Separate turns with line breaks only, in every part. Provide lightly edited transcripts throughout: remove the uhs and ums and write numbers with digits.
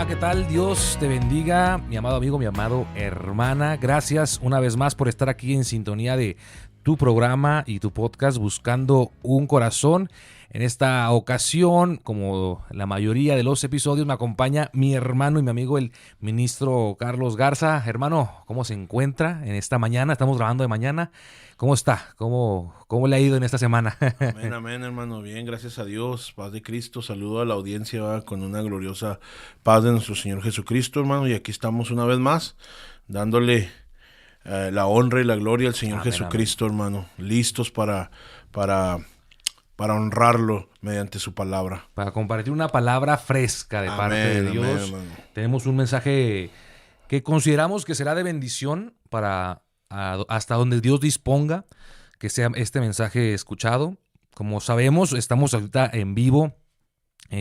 Hola, ¿qué tal? Dios te bendiga, mi amado amigo, mi amado hermana. Gracias una vez más por estar aquí en sintonía de tu programa y tu podcast Buscando un Corazón. En esta ocasión, como la mayoría de los episodios, me acompaña mi hermano y mi amigo, el ministro Carlos Garza. Hermano, ¿cómo se encuentra en esta mañana? Estamos grabando de mañana. ¿Cómo está? ¿Cómo le ha ido en esta semana?
Amén, hermano. Bien, gracias a Dios. Paz de Cristo. Saludo a la audiencia, ¿va? Con una gloriosa paz de nuestro Señor Jesucristo, hermano. Y aquí estamos una vez más, dándole la honra y la gloria al Señor
Amén,
Jesucristo, hermano. Listos para honrarlo mediante su palabra.
Para compartir una palabra fresca de parte de Dios.
Hermano.
Tenemos un mensaje que consideramos que será de bendición para hasta donde Dios disponga que sea este mensaje escuchado. Como sabemos, estamos ahorita en vivo,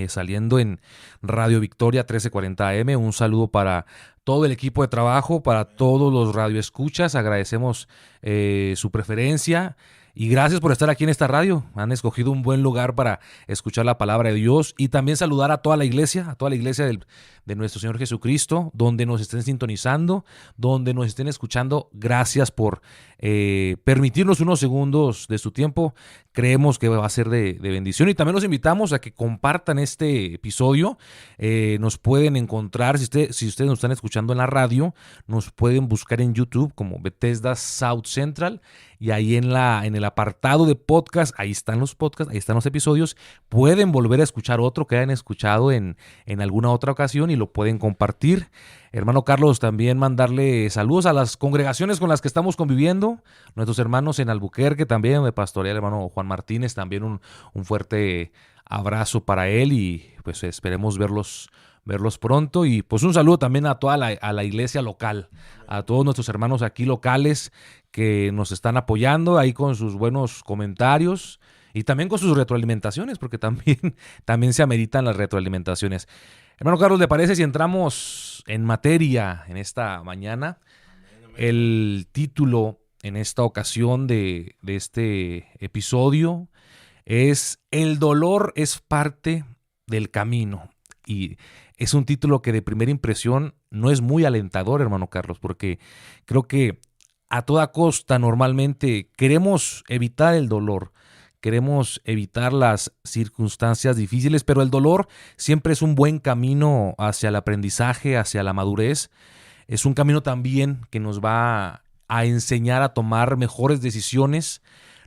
saliendo en Radio Victoria 1340 AM. Un saludo para todo el equipo de trabajo, para todos los radioescuchas. Agradecemos su preferencia. Y gracias por estar aquí en esta radio. Han escogido un buen lugar para escuchar la palabra de Dios. Y también saludar a toda la iglesia de nuestro Señor Jesucristo, donde nos estén sintonizando, donde nos estén escuchando. Gracias por permitirnos unos segundos de su tiempo. Creemos que va a ser de bendición. Y también los invitamos a que compartan este episodio. Nos pueden encontrar, si ustedes nos están escuchando en la radio, nos pueden buscar en YouTube como Bethesda South Central. Y ahí en el apartado de podcast, ahí están los podcasts, ahí están los episodios. Pueden volver a escuchar otro que hayan escuchado en alguna otra ocasión y lo pueden compartir. Hermano Carlos, también mandarle saludos a las congregaciones con las que estamos conviviendo. Nuestros hermanos en Albuquerque también, de pastorea el hermano Juan Martínez, también un fuerte abrazo para él y pues esperemos verlos pronto. Y pues un saludo también a toda la iglesia local, a todos nuestros hermanos aquí locales que nos están apoyando ahí con sus buenos comentarios y también con sus retroalimentaciones, porque también se ameritan las retroalimentaciones. Hermano Carlos, ¿le parece si entramos en materia en esta mañana? El título en esta ocasión de este episodio es El dolor es parte del camino. Y es un título que de primera impresión no es muy alentador, hermano Carlos, porque creo que a toda costa normalmente queremos evitar el dolor, queremos evitar las circunstancias difíciles, pero el dolor siempre es un buen camino hacia el aprendizaje, hacia la madurez. Es un camino también que nos va a enseñar a tomar mejores decisiones,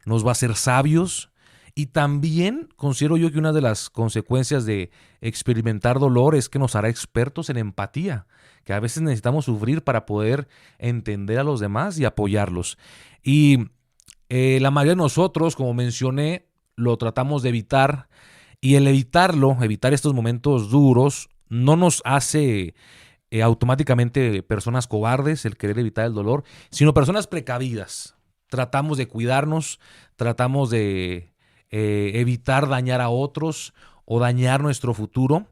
nos va a hacer sabios. Y también considero yo que una de las consecuencias de experimentar dolor es que nos hará expertos en empatía, que a veces necesitamos sufrir para poder entender a los demás y apoyarlos. Y la mayoría de nosotros, como mencioné, lo tratamos de evitar. Y el evitar estos momentos duros, no nos hace automáticamente personas cobardes, el querer evitar el dolor, sino personas precavidas. Tratamos de cuidarnos, tratamos de evitar dañar a otros o dañar nuestro futuro,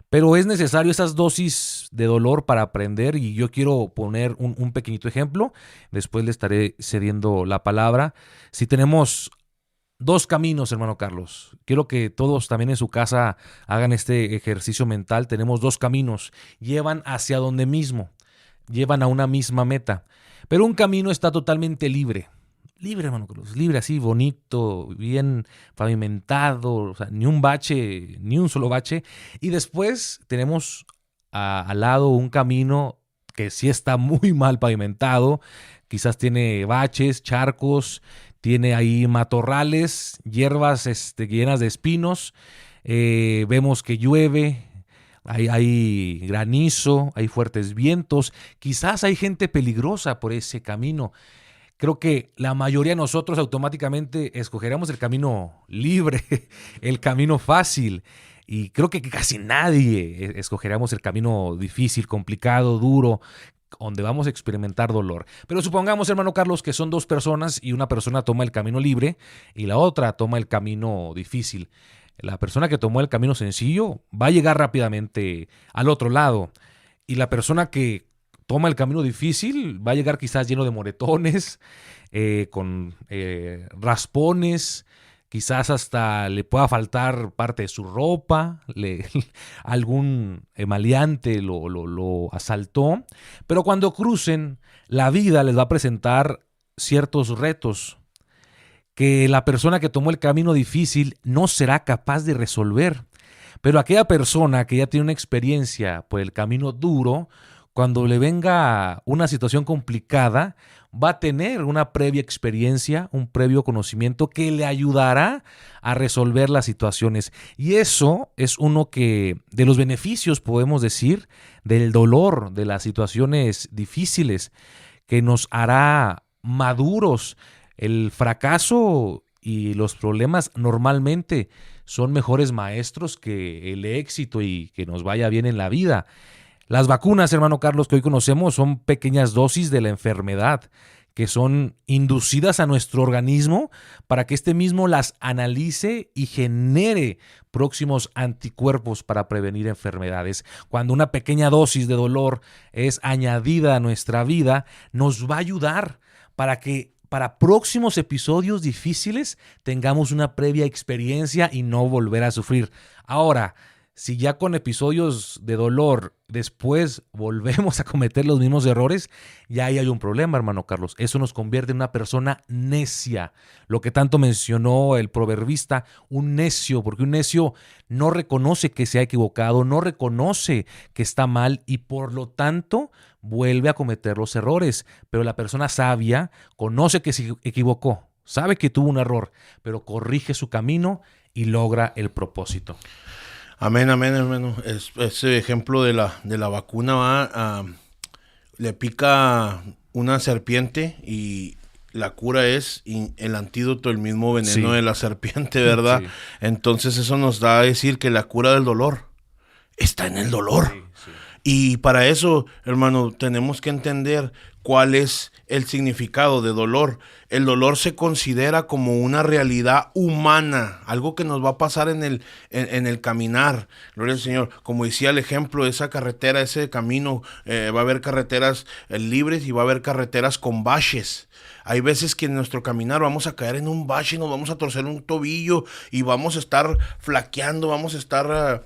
pero es necesario esas dosis de dolor para aprender y yo quiero poner un pequeñito ejemplo, después le estaré cediendo la palabra. Si tenemos dos caminos, hermano Carlos, quiero que todos también en su casa hagan este ejercicio mental. Tenemos dos caminos, llevan hacia donde mismo, llevan a una misma meta, pero un camino está totalmente libre, hermano Carlos, libre, así, bonito, bien pavimentado, o sea, ni un solo bache. Y después tenemos al lado un camino que sí está muy mal pavimentado, quizás tiene baches, charcos, tiene ahí matorrales, hierbas llenas de espinos, vemos que llueve, hay granizo, hay fuertes vientos, quizás hay gente peligrosa por ese camino. Creo que la mayoría de nosotros automáticamente escogeremos el camino libre, el camino fácil. Y creo que casi nadie escogeremos el camino difícil, complicado, duro, donde vamos a experimentar dolor. Pero supongamos, hermano Carlos, que son dos personas y una persona toma el camino libre y la otra toma el camino difícil. La persona que tomó el camino sencillo va a llegar rápidamente al otro lado. Y la persona que toma el camino difícil va a llegar quizás lleno de moretones, con raspones, quizás hasta le pueda faltar parte de su ropa, algún maleante lo asaltó, pero cuando crucen, la vida les va a presentar ciertos retos que la persona que tomó el camino difícil no será capaz de resolver. Pero aquella persona que ya tiene una experiencia por el camino duro, cuando le venga una situación complicada, va a tener una previa experiencia, un previo conocimiento que le ayudará a resolver las situaciones. Y eso es uno de los beneficios, podemos decir, del dolor, de las situaciones difíciles, que nos hará maduros. El fracaso y los problemas normalmente son mejores maestros que el éxito y que nos vaya bien en la vida. Las vacunas, hermano Carlos, que hoy conocemos son pequeñas dosis de la enfermedad que son inducidas a nuestro organismo para que éste mismo las analice y genere próximos anticuerpos para prevenir enfermedades. Cuando una pequeña dosis de dolor es añadida a nuestra vida, nos va a ayudar para que para próximos episodios difíciles tengamos una previa experiencia y no volver a sufrir. Ahora, si ya con episodios de dolor después volvemos a cometer los mismos errores, ya ahí hay un problema, hermano Carlos. Eso nos convierte en una persona necia. Lo que tanto mencionó el proverbista, un necio, porque un necio no reconoce que se ha equivocado, no reconoce que está mal y por lo tanto vuelve a cometer los errores. Pero la persona sabia conoce que se equivocó, sabe que tuvo un error, pero corrige su camino y logra el propósito.
Amén, amén, hermano. Ese ejemplo de la vacuna le pica una serpiente y la cura es el antídoto, el mismo veneno de la serpiente, ¿verdad? Sí. Entonces eso nos da a decir que la cura del dolor está en el dolor. Sí, sí. Y para eso, hermano, tenemos que entender cuál es el significado de dolor. El dolor se considera como una realidad humana, algo que nos va a pasar en el caminar. Gloria al Señor. Como decía el ejemplo, esa carretera, ese camino, va a haber carreteras libres y va a haber carreteras con baches. Hay veces que en nuestro caminar vamos a caer en un bache, nos vamos a torcer un tobillo y vamos a estar flaqueando, vamos a estar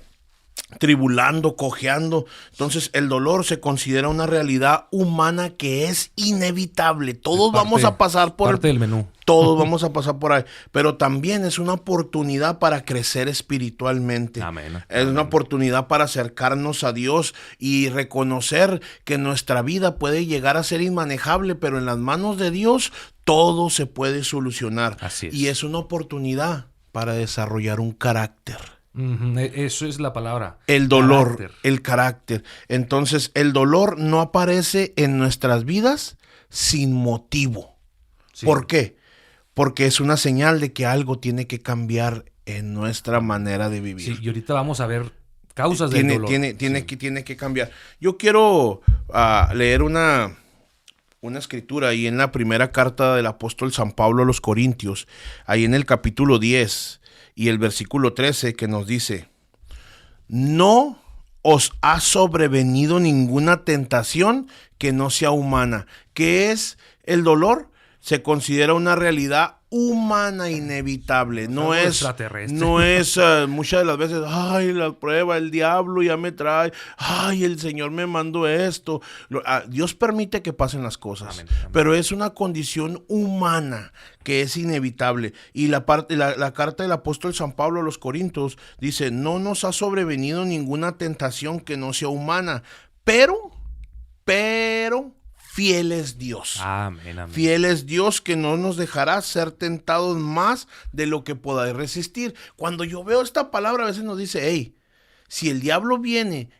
tribulando, cojeando. Entonces el dolor se considera una realidad humana que es inevitable. Todos vamos a pasar por
parte del menú.
Todos vamos a pasar por ahí, pero también es una oportunidad para crecer espiritualmente.
Amén.
Es una oportunidad para acercarnos a Dios y reconocer que nuestra vida puede llegar a ser inmanejable, pero en las manos de Dios todo se puede solucionar.
Así es.
Y es una oportunidad para desarrollar un carácter.
Eso es la palabra.
El dolor, el carácter. Entonces, el dolor no aparece en nuestras vidas sin motivo. Sí. ¿Por qué? Porque es una señal de que algo tiene que cambiar en nuestra manera de vivir.
Sí, y ahorita vamos a ver causas del dolor.
Tiene que cambiar. Yo quiero leer una escritura ahí en la primera carta del apóstol San Pablo a los Corintios, ahí en el capítulo 10 y el versículo 13, que nos dice: no os ha sobrevenido ninguna tentación que no sea humana. ¿Qué es el dolor? Se considera una realidad humana inevitable. No es muchas de las veces, ay, la prueba, el diablo ya me trae, ay, el Señor me mandó esto. Dios permite que pasen las cosas, amén. Pero es una condición humana que es inevitable. Y la carta del apóstol San Pablo a los Corintios dice: no nos ha sobrevenido ninguna tentación que no sea humana, pero fiel es Dios.
Amén, amén.
Fiel es Dios, que no nos dejará ser tentados más de lo que podáis resistir. Cuando yo veo esta palabra, a veces nos dice: hey, si el diablo viene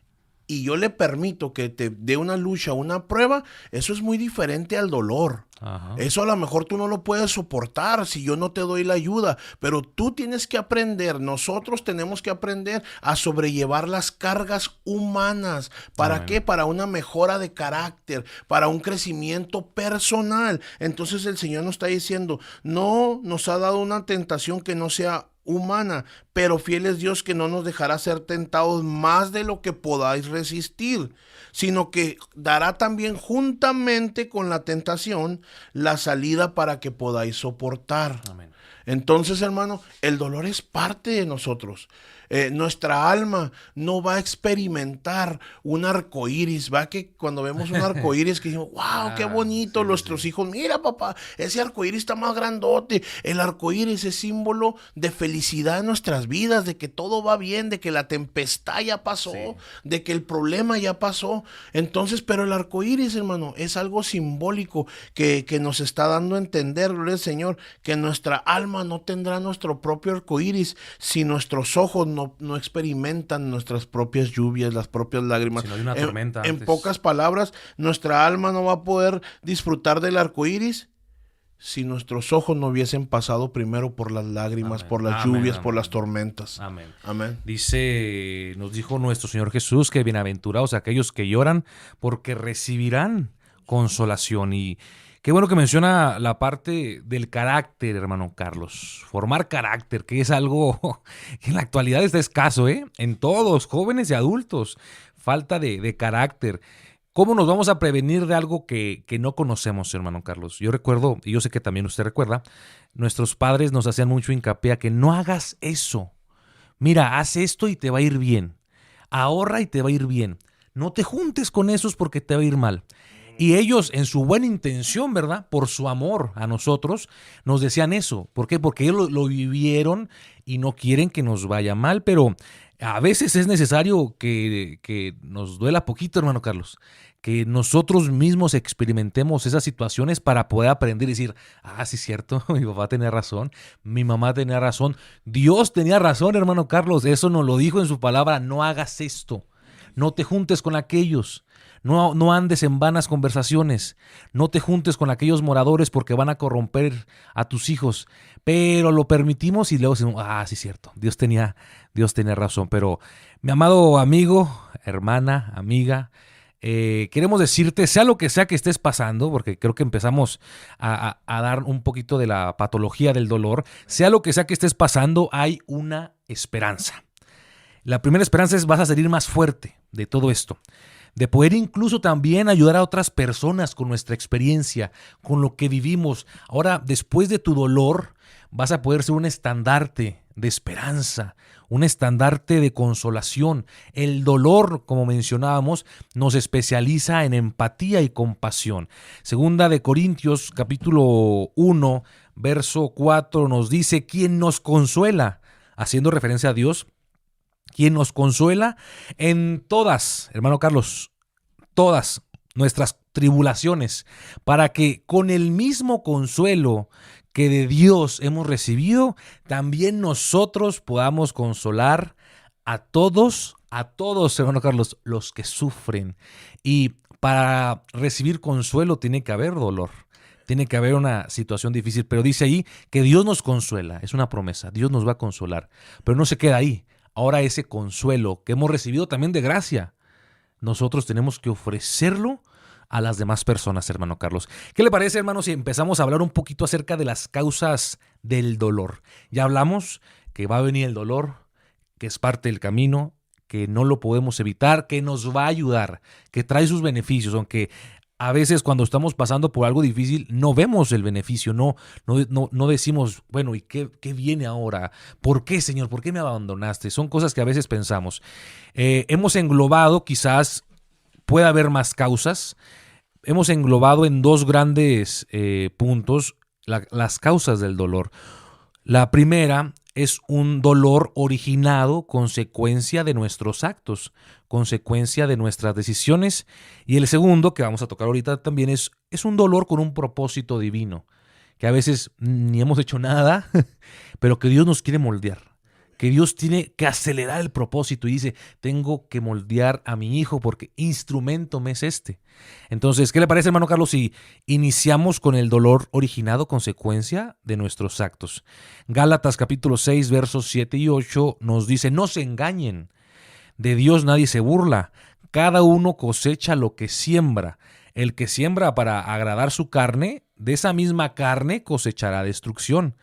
y yo le permito que te dé una lucha, una prueba, eso es muy diferente al dolor. Ajá. Eso a lo mejor tú no lo puedes soportar si yo no te doy la ayuda, pero tú tienes que aprender, nosotros tenemos que aprender a sobrellevar las cargas humanas. ¿Para qué? Para una mejora de carácter, para un crecimiento personal. Entonces el Señor nos está diciendo: no nos ha dado una tentación que no sea humana, pero fiel es Dios, que no nos dejará ser tentados más de lo que podáis resistir, sino que dará también juntamente con la tentación la salida para que podáis soportar.
Amén.
Entonces, hermano, el dolor es parte de nosotros. Nuestra alma no va a experimentar un arco iris. Va que cuando vemos un arco iris que decimos, wow, qué bonito,
Sí, sí,
nuestros
sí.
hijos, mira papá, ese arco iris está más grandote. El arco iris es símbolo de felicidad en nuestras vidas, de que todo va bien, de que la tempestad ya pasó,
Sí.
de que el problema ya pasó. Entonces, pero el arco iris, hermano, es algo simbólico que nos está dando a entender, gloria al Señor, que nuestra alma no tendrá nuestro propio arco iris si nuestros ojos no experimentan nuestras propias lluvias, las propias lágrimas.
Si no hay una tormenta
En
antes.
pocas palabras, nuestra alma no va a poder disfrutar del arco iris si nuestros ojos no hubiesen pasado primero por las lágrimas,
Amén.
por las
Amén,
lluvias, por
amén.
las tormentas.
Amén.
Amén.
Nos dijo nuestro Señor Jesús que bienaventurados aquellos que lloran porque recibirán consolación. Y qué bueno que menciona la parte del carácter, hermano Carlos. Formar carácter, que es algo que en la actualidad está escaso, ¿eh? En todos, jóvenes y adultos. Falta de carácter. ¿Cómo nos vamos a prevenir de algo que no conocemos, hermano Carlos? Yo recuerdo, y yo sé que también usted recuerda, nuestros padres nos hacían mucho hincapié a que no hagas eso. Mira, haz esto y te va a ir bien. Ahorra y te va a ir bien. No te juntes con esos porque te va a ir mal. Y ellos, en su buena intención, ¿verdad? Por su amor a nosotros, nos decían eso. ¿Por qué? Porque ellos lo vivieron y no quieren que nos vaya mal, pero a veces es necesario que nos duela poquito, hermano Carlos. Que nosotros mismos experimentemos esas situaciones para poder aprender y decir, ah, sí es cierto, mi papá tenía razón, mi mamá tenía razón, Dios tenía razón, hermano Carlos, eso nos lo dijo en su palabra, no hagas esto, no te juntes con aquellos. No andes en vanas conversaciones. No te juntes con aquellos moradores porque van a corromper a tus hijos. Pero lo permitimos y luego decimos, ah, sí es cierto, Dios tenía razón. Pero mi amado amigo, hermana, amiga, queremos decirte, sea lo que sea que estés pasando, porque creo que empezamos a dar un poquito de la patología del dolor, sea lo que sea que estés pasando, hay una esperanza. La primera esperanza es vas a salir más fuerte de todo esto, de poder incluso también ayudar a otras personas con nuestra experiencia, con lo que vivimos. Ahora, después de tu dolor, vas a poder ser un estandarte de esperanza, un estandarte de consolación. El dolor, como mencionábamos, nos especializa en empatía y compasión. Segunda de Corintios, capítulo 1, verso 4, nos dice, ¿quién nos consuela? Haciendo referencia a Dios, quien nos consuela en todas, hermano Carlos, todas nuestras tribulaciones, para que con el mismo consuelo que de Dios hemos recibido, también nosotros podamos consolar a todos, hermano Carlos, los que sufren. Y para recibir consuelo tiene que haber dolor. Tiene que haber una situación difícil, pero dice ahí que Dios nos consuela, es una promesa, Dios nos va a consolar, pero no se queda ahí. Ahora ese consuelo que hemos recibido también de gracia, nosotros tenemos que ofrecerlo a las demás personas, hermano Carlos. ¿Qué le parece, hermano, si empezamos a hablar un poquito acerca de las causas del dolor? Ya hablamos que va a venir el dolor, que es parte del camino, que no lo podemos evitar, que nos va a ayudar, que trae sus beneficios, aunque a veces cuando estamos pasando por algo difícil no vemos el beneficio, no decimos, bueno, ¿y qué viene ahora? ¿Por qué, Señor? ¿Por qué me abandonaste? Son cosas que a veces pensamos. Hemos englobado, quizás pueda haber más causas, hemos englobado en dos grandes puntos las causas del dolor. La primera es un dolor originado, consecuencia de nuestros actos, consecuencia de nuestras decisiones. Y el segundo, que vamos a tocar ahorita también, es un dolor con un propósito divino, que a veces ni hemos hecho nada, pero que Dios nos quiere moldear, que Dios tiene que acelerar el propósito y dice, tengo que moldear a mi hijo porque instrumento me es este. Entonces, ¿qué le parece, hermano Carlos, si iniciamos con el dolor originado, consecuencia de nuestros actos? Gálatas capítulo 6, versos 7 y 8 nos dice, no se engañen, de Dios nadie se burla, cada uno cosecha lo que siembra. El que siembra para agradar su carne, de esa misma carne cosechará destrucción.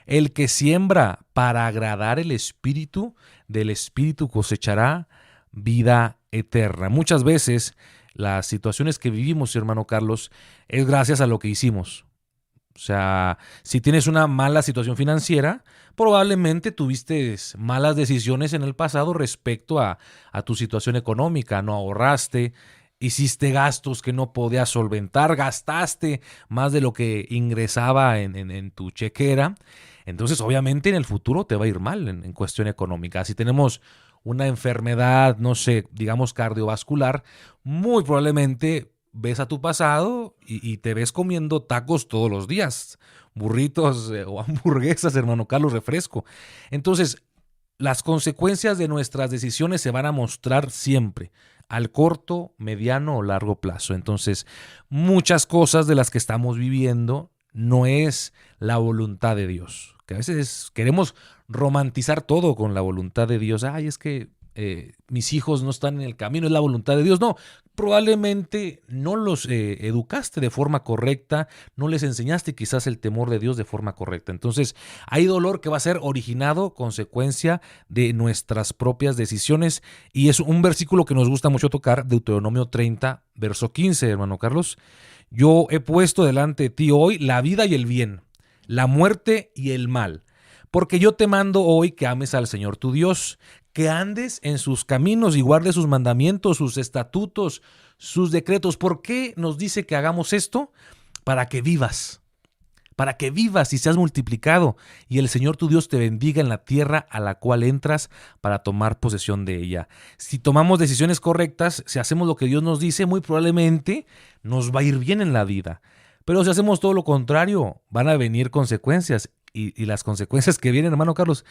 El que siembra para agradar el Espíritu, del Espíritu cosechará vida eterna. Muchas veces las situaciones que vivimos, hermano Carlos, es gracias a lo que hicimos. O sea, si tienes una mala situación financiera, probablemente tuviste malas decisiones en el pasado respecto a tu situación económica. No ahorraste, hiciste gastos que no podías solventar, gastaste más de lo que ingresaba en tu chequera. Entonces, obviamente, en el futuro te va a ir mal en cuestión económica. Si tenemos una enfermedad, no sé, digamos cardiovascular, muy probablemente ves a tu pasado y te ves comiendo tacos todos los días, burritos o hamburguesas, hermano Carlos, refresco. Entonces, las consecuencias de nuestras decisiones se van a mostrar siempre, al corto, mediano o largo plazo. Entonces, muchas cosas de las que estamos viviendo no es la voluntad de Dios. Que a veces queremos romantizar todo con la voluntad de Dios. Ay, es que mis hijos no están en el camino, es la voluntad de Dios. No, probablemente no los educaste de forma correcta, no les enseñaste quizás el temor de Dios de forma correcta. Entonces, hay dolor que va a ser originado, consecuencia de nuestras propias decisiones. Y es un versículo que nos gusta mucho tocar, Deuteronomio 30, verso 15, hermano Carlos. Yo he puesto delante de ti hoy la vida y el bien, la muerte y el mal. Porque yo te mando hoy que ames al Señor tu Dios, que andes en sus caminos y guardes sus mandamientos, sus estatutos, sus decretos. ¿Por qué nos dice que hagamos esto? Para que vivas y seas multiplicado y el Señor tu Dios te bendiga en la tierra a la cual entras para tomar posesión de ella. Si tomamos decisiones correctas, si hacemos lo que Dios nos dice, muy probablemente nos va a ir bien en la vida. Pero si hacemos todo lo contrario, van a venir consecuencias y las consecuencias que vienen, hermano Carlos,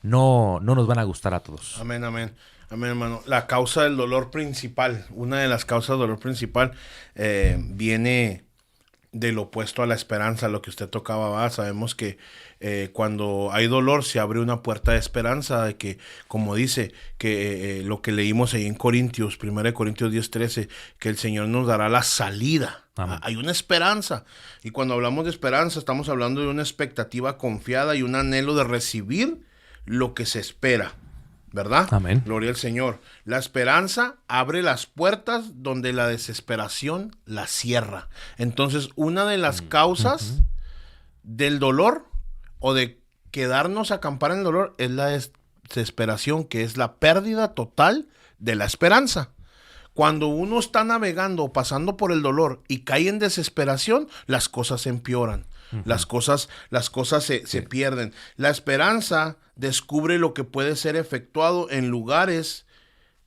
no nos van a gustar a todos.
Amén, amén. Amén, hermano. La causa del dolor principal, una de las causas del dolor principal viene del opuesto a la esperanza, lo que usted tocaba, ¿va? Sabemos que cuando hay dolor se abre una puerta de esperanza, de que, como dice, que lo que leímos ahí en Corintios, 1 Corintios 10:13, que el Señor nos dará la salida. Amén. Hay una esperanza, y cuando hablamos de esperanza estamos hablando de una expectativa confiada y un anhelo de recibir lo que se espera, ¿verdad?
Amén.
Gloria al Señor. La esperanza abre las puertas donde la desesperación las cierra. Entonces, una de las causas del dolor o de quedarnos a acampar en el dolor es la desesperación, que es la pérdida total de la esperanza. Cuando uno está navegando o pasando por el dolor y cae en desesperación, las cosas empeoran. Las cosas se pierden. La esperanza descubre lo que puede ser efectuado en lugares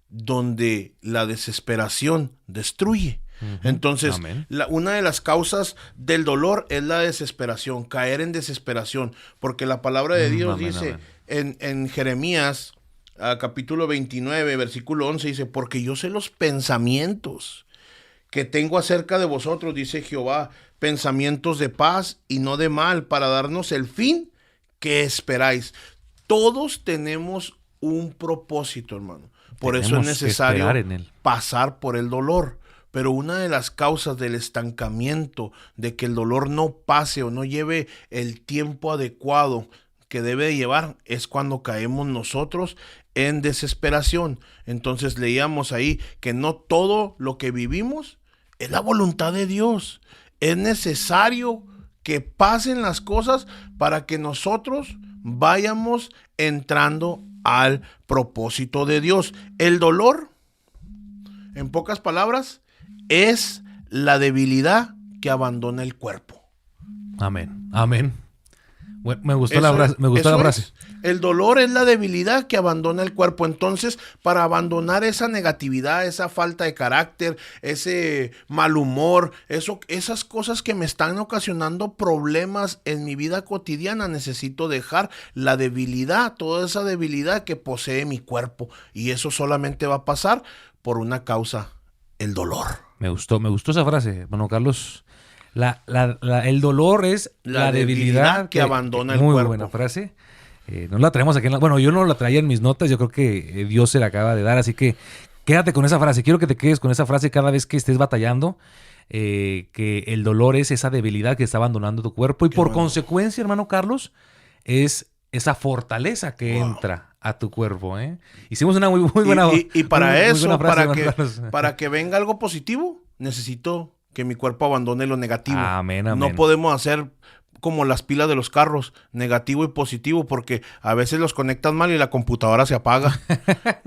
donde la desesperación destruye. Entonces, una de las causas del dolor es la desesperación, caer en desesperación, porque la palabra de Dios dice en Jeremías, capítulo 29, versículo 11, dice, porque yo sé los pensamientos que tengo acerca de vosotros, dice Jehová, pensamientos de paz y no de mal, para darnos el fin que esperáis. Todos tenemos un propósito, hermano. Por eso es necesario pasar por el dolor. Pero una de las causas del estancamiento, de que el dolor no pase o no lleve el tiempo adecuado que debe de llevar, es cuando caemos nosotros en desesperación. Entonces leíamos ahí que no todo lo que vivimos es la voluntad de Dios. Es necesario que pasen las cosas para que nosotros vayamos entrando al propósito de Dios. El dolor, en pocas palabras, es la debilidad que abandona el cuerpo.
Amén, amén. Bueno, me gustó la frase.
El dolor es la debilidad que abandona el cuerpo. Entonces, para abandonar esa negatividad, esa falta de carácter, ese mal humor, esas cosas que me están ocasionando problemas en mi vida cotidiana, necesito dejar la debilidad, toda esa debilidad que posee mi cuerpo. Y eso solamente va a pasar por una causa, el dolor.
Me gustó esa frase, hermano Carlos. El dolor es la debilidad
que abandona el cuerpo.
Muy buena frase. No la traemos aquí. Bueno, yo no la traía en mis notas. Yo creo que Dios se la acaba de dar. Así que quédate con esa frase. Quiero que te quedes con esa frase cada vez que estés batallando. Que el dolor es esa debilidad que está abandonando tu cuerpo. Y por consecuencia, hermano Carlos, es esa fortaleza que entra a tu cuerpo. Hicimos una muy buena
y para
muy
eso,
buena frase,
para que venga algo positivo, necesito que mi cuerpo abandone lo negativo.
Amén, amén.
No podemos hacer como las pilas de los carros, negativo y positivo, porque a veces los conectas mal y la computadora se apaga.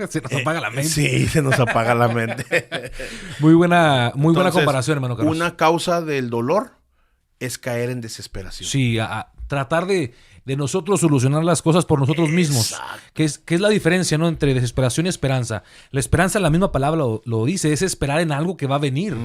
Se nos apaga la mente.
Sí, se nos apaga la mente.
Muy buena
Entonces,
comparación, hermano Carlos.
Una causa del dolor es caer en desesperación.
Sí, a tratar de nosotros solucionar las cosas por nosotros mismos. Que es la diferencia, ¿no? Entre desesperación y esperanza. La esperanza, la misma palabra lo dice, es esperar en algo que va a venir.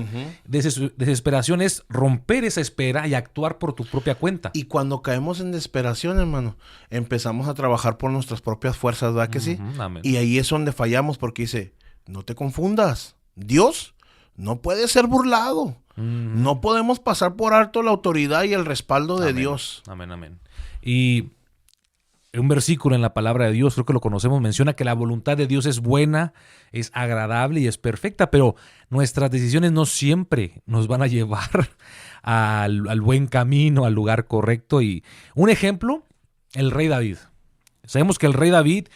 Desesperación es romper esa espera y actuar por tu propia cuenta.
Y cuando caemos en desesperación, hermano, empezamos a trabajar por nuestras propias fuerzas, ¿verdad que sí?
Amén.
Y ahí es donde fallamos, porque dice, no te confundas. Dios no puede ser burlado. No podemos pasar por alto la autoridad y el respaldo de Dios.
Amén. Y un versículo en la palabra de Dios, creo que lo conocemos, menciona que la voluntad de Dios es buena, es agradable y es perfecta, pero nuestras decisiones no siempre nos van a llevar al buen camino, al lugar correcto. Y un ejemplo, el rey David. Sabemos que el rey David,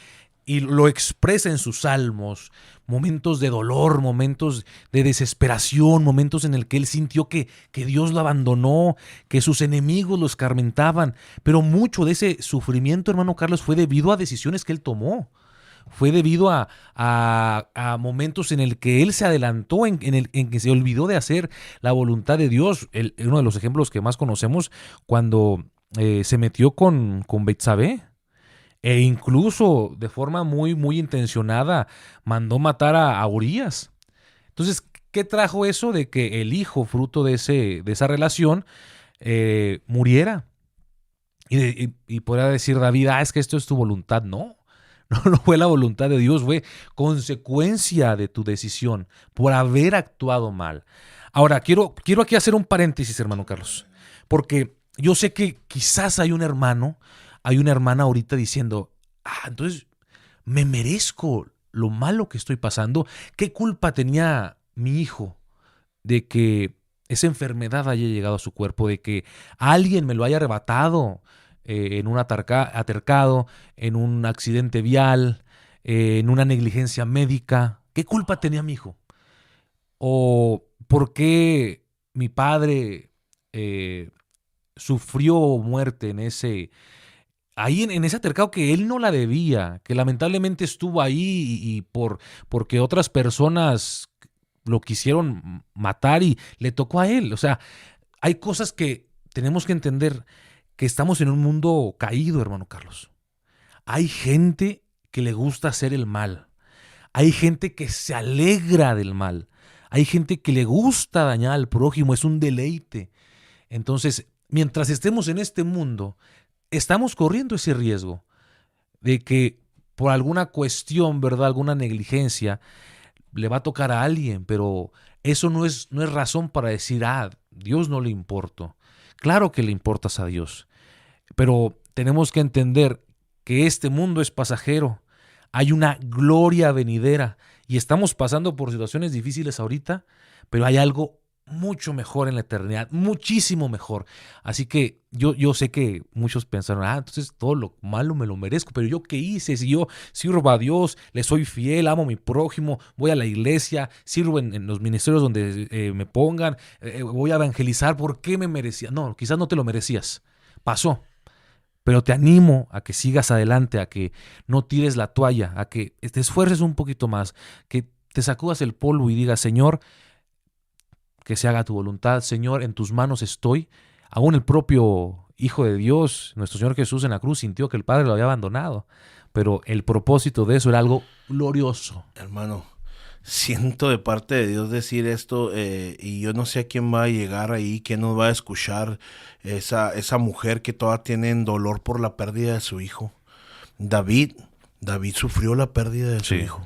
y lo expresa en sus salmos, momentos de dolor, momentos de desesperación, momentos en el que él sintió que Dios lo abandonó, que sus enemigos lo escarmentaban. Pero mucho de ese sufrimiento, hermano Carlos, fue debido a decisiones que él tomó. Fue debido a momentos en el que él se adelantó, en que se olvidó de hacer la voluntad de Dios. Uno de los ejemplos que más conocemos, cuando se metió con Betsabé. E incluso de forma muy, muy intencionada mandó matar a Urías. Entonces, ¿qué trajo eso de que el hijo, fruto de esa relación, muriera? Y podría decir David, es que esto es tu voluntad. No fue la voluntad de Dios, fue consecuencia de tu decisión por haber actuado mal. Ahora, quiero aquí hacer un paréntesis, hermano Carlos, porque yo sé que quizás hay una hermana ahorita diciendo, entonces me merezco lo malo que estoy pasando. ¿Qué culpa tenía mi hijo de que esa enfermedad haya llegado a su cuerpo, de que alguien me lo haya arrebatado en un atercado, en un accidente vial, en una negligencia médica? ¿Qué culpa tenía mi hijo? ¿O por qué mi padre sufrió muerte ahí en ese atercado que él no la debía, que lamentablemente estuvo ahí y porque otras personas lo quisieron matar y le tocó a él? O sea, hay cosas que tenemos que entender, que estamos en un mundo caído, hermano Carlos. Hay gente que le gusta hacer el mal. Hay gente que se alegra del mal. Hay gente que le gusta dañar al prójimo, es un deleite. Entonces, mientras estemos en este mundo, estamos corriendo ese riesgo de que por alguna cuestión, ¿verdad?, alguna negligencia, le va a tocar a alguien, pero eso no es razón para decir, Dios no le importo. Claro que le importas a Dios, pero tenemos que entender que este mundo es pasajero. Hay una gloria venidera y estamos pasando por situaciones difíciles ahorita, pero hay algo mucho mejor en la eternidad, muchísimo mejor. Así que yo sé que muchos pensaron, entonces todo lo malo me lo merezco, pero ¿yo qué hice? Si yo sirvo a Dios, le soy fiel, amo a mi prójimo, voy a la iglesia, sirvo en los ministerios donde me pongan, voy a evangelizar, ¿por qué me merecía? No, quizás no te lo merecías, pasó. Pero te animo a que sigas adelante, a que no tires la toalla, a que te esfuerces un poquito más, que te sacudas el polvo y digas, Señor, que se haga tu voluntad. Señor, en tus manos estoy. Aún el propio Hijo de Dios, nuestro Señor Jesús en la cruz, sintió que el Padre lo había abandonado. Pero el propósito de eso era algo glorioso.
Hermano, siento de parte de Dios decir esto, y yo no sé a quién va a llegar ahí, quién nos va a escuchar, esa mujer que todavía tiene dolor por la pérdida de su hijo. David sufrió la pérdida de su hijo.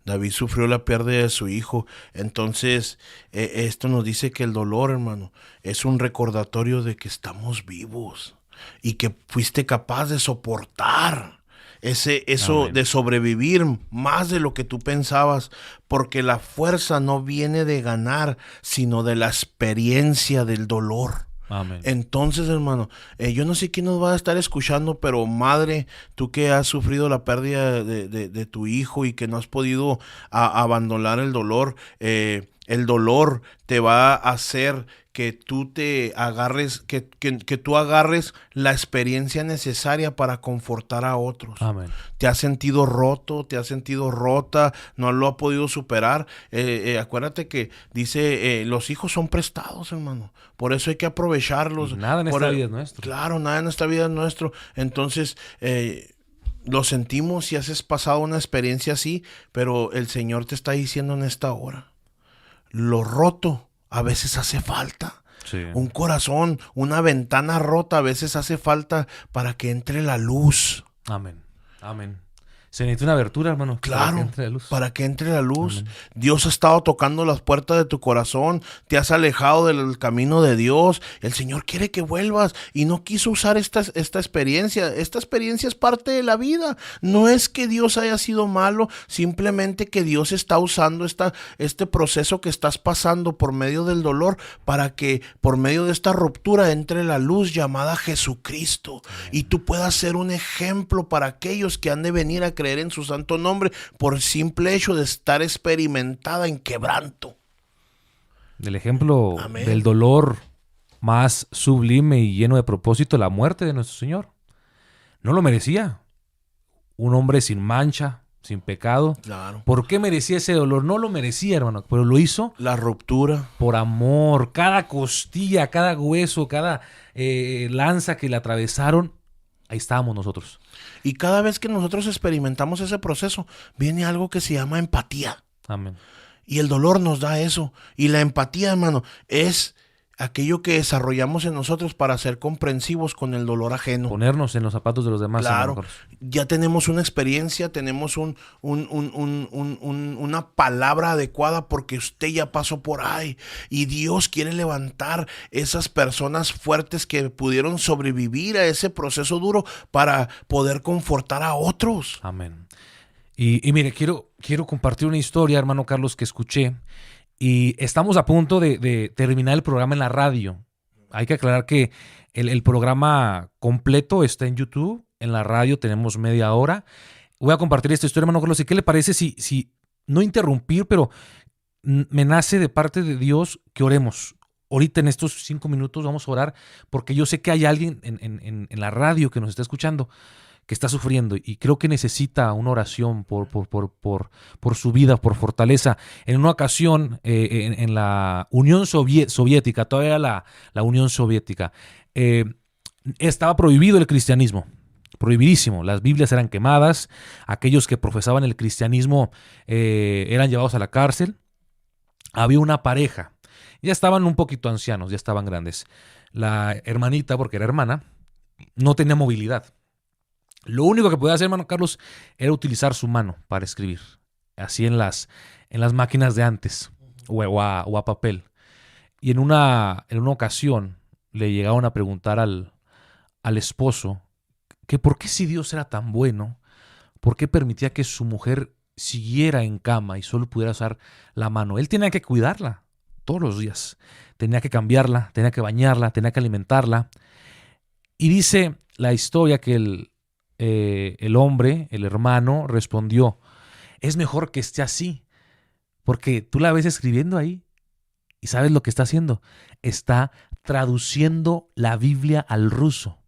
David sufrió la pérdida de su hijo. Entonces, esto nos dice que el dolor, hermano, es un recordatorio de que estamos vivos y que fuiste capaz de soportar eso de sobrevivir más de lo que tú pensabas, porque la fuerza no viene de ganar, sino de la experiencia del dolor.
Amén.
Entonces, hermano, yo no sé quién nos va a estar escuchando, pero madre, tú que has sufrido la pérdida de tu hijo y que no has podido abandonar el dolor te va a hacer que tú te agarres, que tú agarres la experiencia necesaria para confortar a otros.
Amén.
Te has sentido roto, te has sentido rota, no lo ha podido superar. Acuérdate que dice, los hijos son prestados, hermano. Por eso hay que aprovecharlos.
Y nada en esta vida es nuestro.
Claro, nada en esta vida es nuestro. Entonces, lo sentimos si has pasado una experiencia así, pero el Señor te está diciendo en esta hora, lo roto a veces hace falta.
Sí.
Un corazón, una ventana rota a veces hace falta para que entre la luz.
Amén. Amén. Se necesita una abertura, hermano.
Claro, para que entre la luz.
Amén.
Dios ha estado tocando las puertas de tu corazón, te has alejado del camino de Dios. El Señor quiere que vuelvas y no quiso usar esta experiencia. Esta experiencia es parte de la vida. No es que Dios haya sido malo, simplemente que Dios está usando este proceso que estás pasando por medio del dolor para que por medio de esta ruptura entre la luz llamada Jesucristo. Y tú puedas ser un ejemplo para aquellos que han de venir a creer en su santo nombre por simple hecho de estar experimentada en quebranto.
El ejemplo
Amén.
del dolor más sublime y lleno de propósito, la muerte de nuestro Señor. No lo merecía. Un hombre sin mancha, sin pecado.
Claro.
¿Por qué merecía ese dolor? No lo merecía, hermano, pero lo hizo
La ruptura.
por amor. Cada costilla, cada hueso, cada lanza que le atravesaron, ahí estábamos nosotros.
Y cada vez que nosotros experimentamos ese proceso, viene algo que se llama empatía.
Amén.
Y el dolor nos da eso. Y la empatía, hermano, es aquello que desarrollamos en nosotros para ser comprensivos con el dolor ajeno.
Ponernos en los zapatos de los demás.
Claro,
hermano.
ya tenemos una experiencia, tenemos una palabra adecuada porque usted ya pasó por ahí. Y Dios quiere levantar esas personas fuertes que pudieron sobrevivir a ese proceso duro para poder confortar a otros.
Amén. Y mire, quiero compartir una historia, hermano Carlos, que escuché. Y estamos a punto de terminar el programa en la radio. Hay que aclarar que el programa completo está en YouTube. En la radio tenemos media hora. Voy a compartir esta historia, hermano Carlos. ¿Y qué le parece si no interrumpir, pero me nace de parte de Dios que oremos? Ahorita en estos 5 minutos vamos a orar porque yo sé que hay alguien en la radio que nos está escuchando que está sufriendo y creo que necesita una oración por su vida, por fortaleza. En una ocasión, en la Unión Soviética, todavía la Unión Soviética, estaba prohibido el cristianismo, prohibidísimo. Las Biblias eran quemadas, aquellos que profesaban el cristianismo eran llevados a la cárcel. Había una pareja, ya estaban un poquito ancianos, ya estaban grandes. La hermanita, porque era hermana, no tenía movilidad. Lo único que podía hacer, hermano Carlos, era utilizar su mano para escribir. Así en las máquinas de antes, o a papel. Y en una ocasión le llegaron a preguntar al esposo que por qué, si Dios era tan bueno, por qué permitía que su mujer siguiera en cama y solo pudiera usar la mano. Él tenía que cuidarla todos los días. Tenía que cambiarla, tenía que bañarla, tenía que alimentarla. Y dice la historia que el hombre, el hermano, respondió: es mejor que esté así, porque tú la ves escribiendo ahí y sabes lo que está haciendo. Está traduciendo la Biblia al ruso.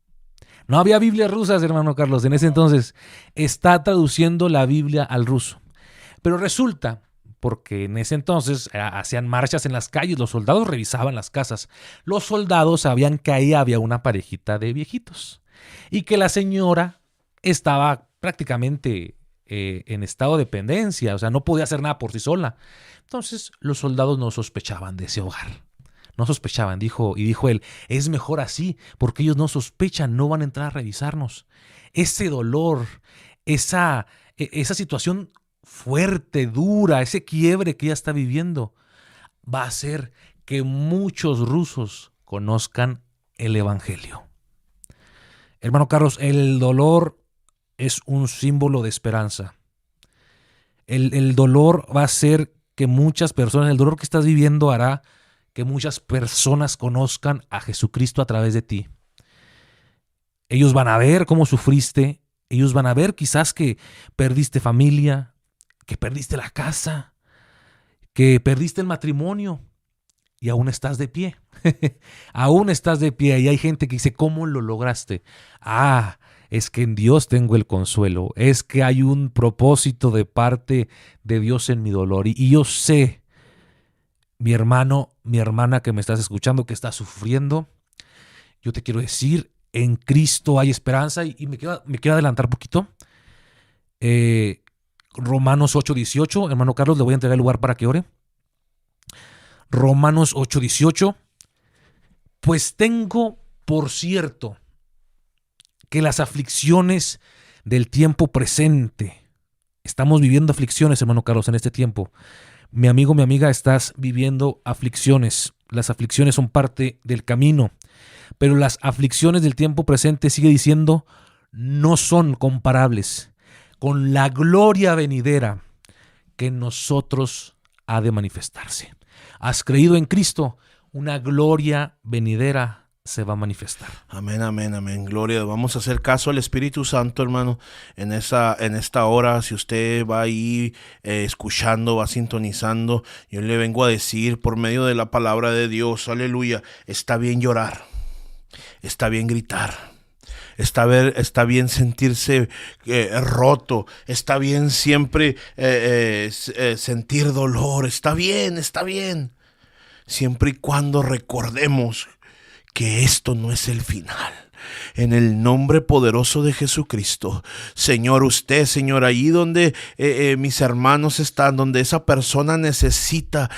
No había Biblias rusas, hermano Carlos, en ese entonces. Está traduciendo la Biblia al ruso. Pero resulta, porque en ese entonces hacían marchas en las calles, los soldados revisaban las casas. Los soldados sabían que ahí había una parejita de viejitos y que la señora estaba prácticamente en estado de dependencia, o sea, no podía hacer nada por sí sola. Entonces los soldados no sospechaban de ese hogar. No sospechaban, dijo él, es mejor así, porque ellos no sospechan, no van a entrar a revisarnos. Ese dolor, esa situación fuerte, dura, ese quiebre que ella está viviendo, va a hacer que muchos rusos conozcan el Evangelio. Hermano Carlos, el dolor es un símbolo de esperanza. El dolor va a hacer que muchas personas, el dolor que estás viviendo hará que muchas personas conozcan a Jesucristo a través de ti. Ellos van a ver cómo sufriste, ellos van a ver quizás que perdiste familia, que perdiste la casa, que perdiste el matrimonio. y aún estás de pie. Aún estás de pie y hay gente que dice, ¿cómo lo lograste? Es que en Dios tengo el consuelo, es que hay un propósito de parte de Dios en mi dolor. Y yo sé, mi hermano, mi hermana que me estás escuchando, que estás sufriendo, yo te quiero decir, en Cristo hay esperanza. Y me quiero adelantar un poquito. Romanos 8:18, hermano Carlos, le voy a entregar el lugar para que ore. Romanos 8:18, pues tengo por cierto que las aflicciones del tiempo presente, estamos viviendo aflicciones, hermano Carlos, en este tiempo. Mi amigo, mi amiga, estás viviendo aflicciones. Las aflicciones son parte del camino, pero las aflicciones del tiempo presente, sigue diciendo, no son comparables con la gloria venidera que en nosotros ha de manifestarse. ¿Has creído en Cristo? Una gloria venidera se va a manifestar.
Amén, amén, amén. Gloria. Vamos a hacer caso al Espíritu Santo, hermano, en esta hora. Si usted va ahí escuchando, va sintonizando, yo le vengo a decir por medio de la palabra de Dios, aleluya, está bien llorar, está bien gritar. Está bien sentirse roto, está bien siempre sentir dolor, está bien, siempre y cuando recordemos que esto no es el final. En el nombre poderoso de Jesucristo, Señor, usted, Señor, allí donde mis hermanos están, donde esa persona necesita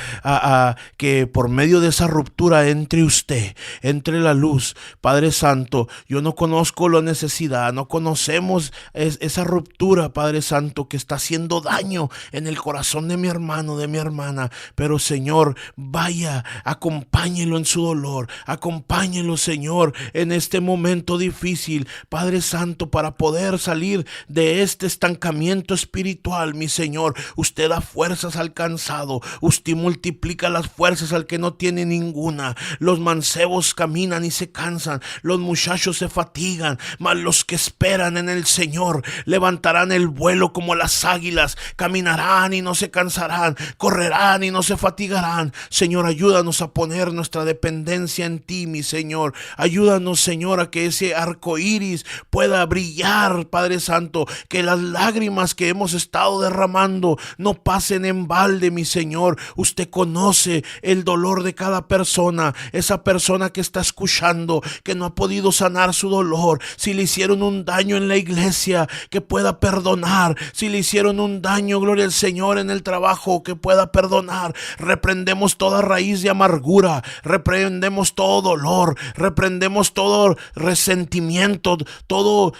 que por medio de esa ruptura entre usted, entre la luz, Padre Santo. Yo no conozco la necesidad, no conocemos esa ruptura, Padre Santo, que está haciendo daño en el corazón de mi hermano, de mi hermana, pero Señor, vaya, acompáñelo en su dolor, acompáñelo, Señor, en este momento difícil, Padre Santo, para poder salir de este estancamiento espiritual, mi Señor. Usted da fuerzas al cansado, usted multiplica las fuerzas al que no tiene ninguna. Los mancebos caminan y se cansan, los muchachos se fatigan, mas los que esperan en el Señor levantarán el vuelo como las águilas, caminarán y no se cansarán, correrán y no se fatigarán. Señor, ayúdanos a poner nuestra dependencia en ti, mi Señor. Ayúdanos, Señor, a que ese arco iris pueda brillar, Padre Santo, que las lágrimas que hemos estado derramando no pasen en balde, mi Señor. Usted conoce el dolor de cada persona, esa persona que está escuchando, que no ha podido sanar su dolor. Si le hicieron un daño en la iglesia, que pueda perdonar. Si le hicieron un daño, gloria al Señor, en el trabajo, que pueda perdonar. Reprendemos toda raíz de amargura, reprendemos todo dolor, reprendemos todo resentimiento, todo.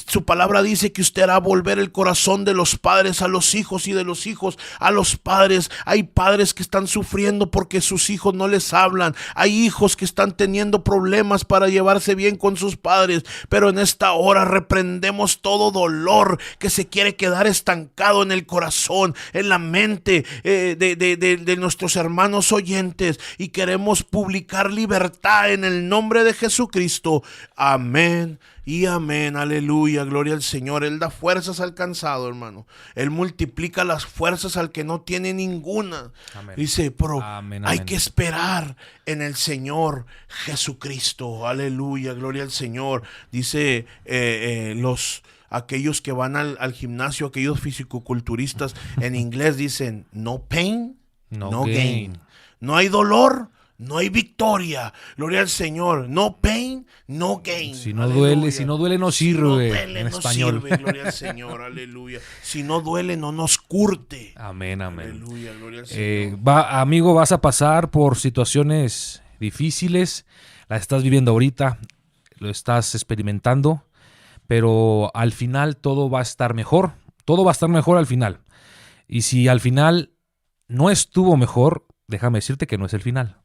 Su palabra dice que usted hará volver el corazón de los padres a los hijos y de los hijos a los padres. Hay padres que están sufriendo porque sus hijos no les hablan. Hay hijos que están teniendo problemas para llevarse bien con sus padres, pero en esta hora reprendemos todo dolor que se quiere quedar estancado en el corazón, en la mente de nuestros hermanos oyentes, y queremos publicar libertad en el nombre de Jesucristo. Amén y amén, aleluya, gloria al Señor. Él da fuerzas al cansado, hermano. Él multiplica las fuerzas al que no tiene ninguna. Amén. Dice, pero hay que esperar en el Señor Jesucristo, aleluya, gloria al Señor. Dice aquellos que van al gimnasio, aquellos fisicoculturistas, en inglés dicen, no pain, no gain. No hay dolor, no hay victoria. Gloria al Señor. No pain, no gain.
Si no duele, no sirve. No duele, en español.
Sirve, gloria al Señor. Aleluya. Si no duele, no nos curte.
Amén, amén.
Aleluya, gloria al Señor.
Amigo, vas a pasar por situaciones difíciles. Las estás viviendo ahorita. Lo estás experimentando. Pero al final todo va a estar mejor. Todo va a estar mejor al final. Y si al final no estuvo mejor, déjame decirte que no es el final.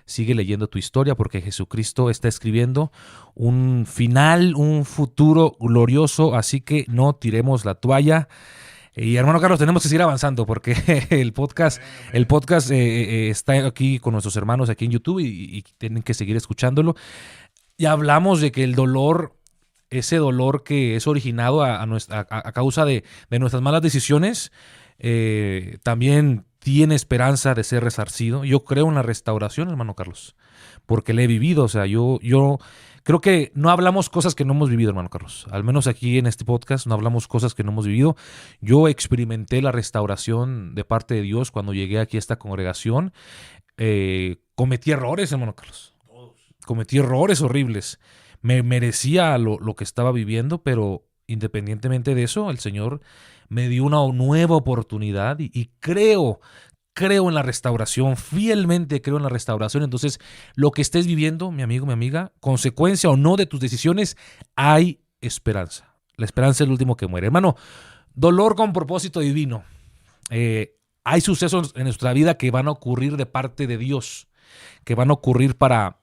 Sigue leyendo tu historia, porque Jesucristo está escribiendo un final, un futuro glorioso, así que no tiremos la toalla. Y hermano Carlos, tenemos que seguir avanzando, porque el podcast está aquí con nuestros hermanos aquí en YouTube y tienen que seguir escuchándolo. Ya hablamos de que el dolor, ese dolor que es originado a causa de nuestras malas decisiones, también tiene esperanza de ser resarcido. Yo creo en la restauración, hermano Carlos, porque la he vivido. O sea, yo creo que no hablamos cosas que no hemos vivido, hermano Carlos. Al menos aquí en este podcast no hablamos cosas que no hemos vivido. Yo experimenté la restauración de parte de Dios cuando llegué aquí a esta congregación. Cometí errores, hermano Carlos. Cometí errores horribles. Me merecía lo que estaba viviendo, pero independientemente de eso, el Señor me dio una nueva oportunidad y creo en la restauración, fielmente creo en la restauración. Entonces, lo que estés viviendo, mi amigo, mi amiga, consecuencia o no de tus decisiones, hay esperanza. La esperanza es el último que muere. Hermano, dolor con propósito divino. Hay sucesos en nuestra vida que van a ocurrir de parte de Dios, que van a ocurrir para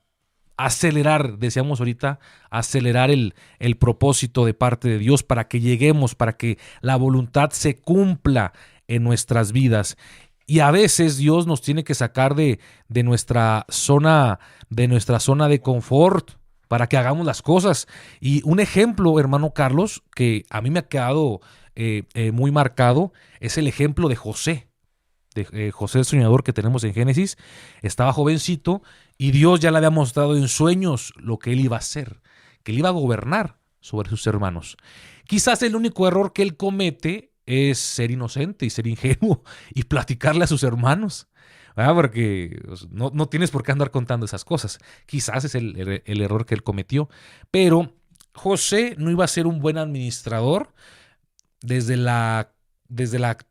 acelerar, decíamos ahorita, acelerar el propósito de parte de Dios para que lleguemos, para que la voluntad se cumpla en nuestras vidas. Y a veces Dios nos tiene que sacar de nuestra zona de confort para que hagamos las cosas. Y un ejemplo, hermano Carlos, que a mí me ha quedado muy marcado, es el ejemplo de José. José el soñador que tenemos en Génesis. Estaba jovencito y Dios ya le había mostrado en sueños lo que él iba a hacer, que él iba a gobernar sobre sus hermanos. Quizás el único error que él comete es ser inocente y ser ingenuo y platicarle a sus hermanos, ¿verdad? Porque no tienes por qué andar contando esas cosas. Quizás es el error que él cometió, pero José no iba a ser un buen administrador desde la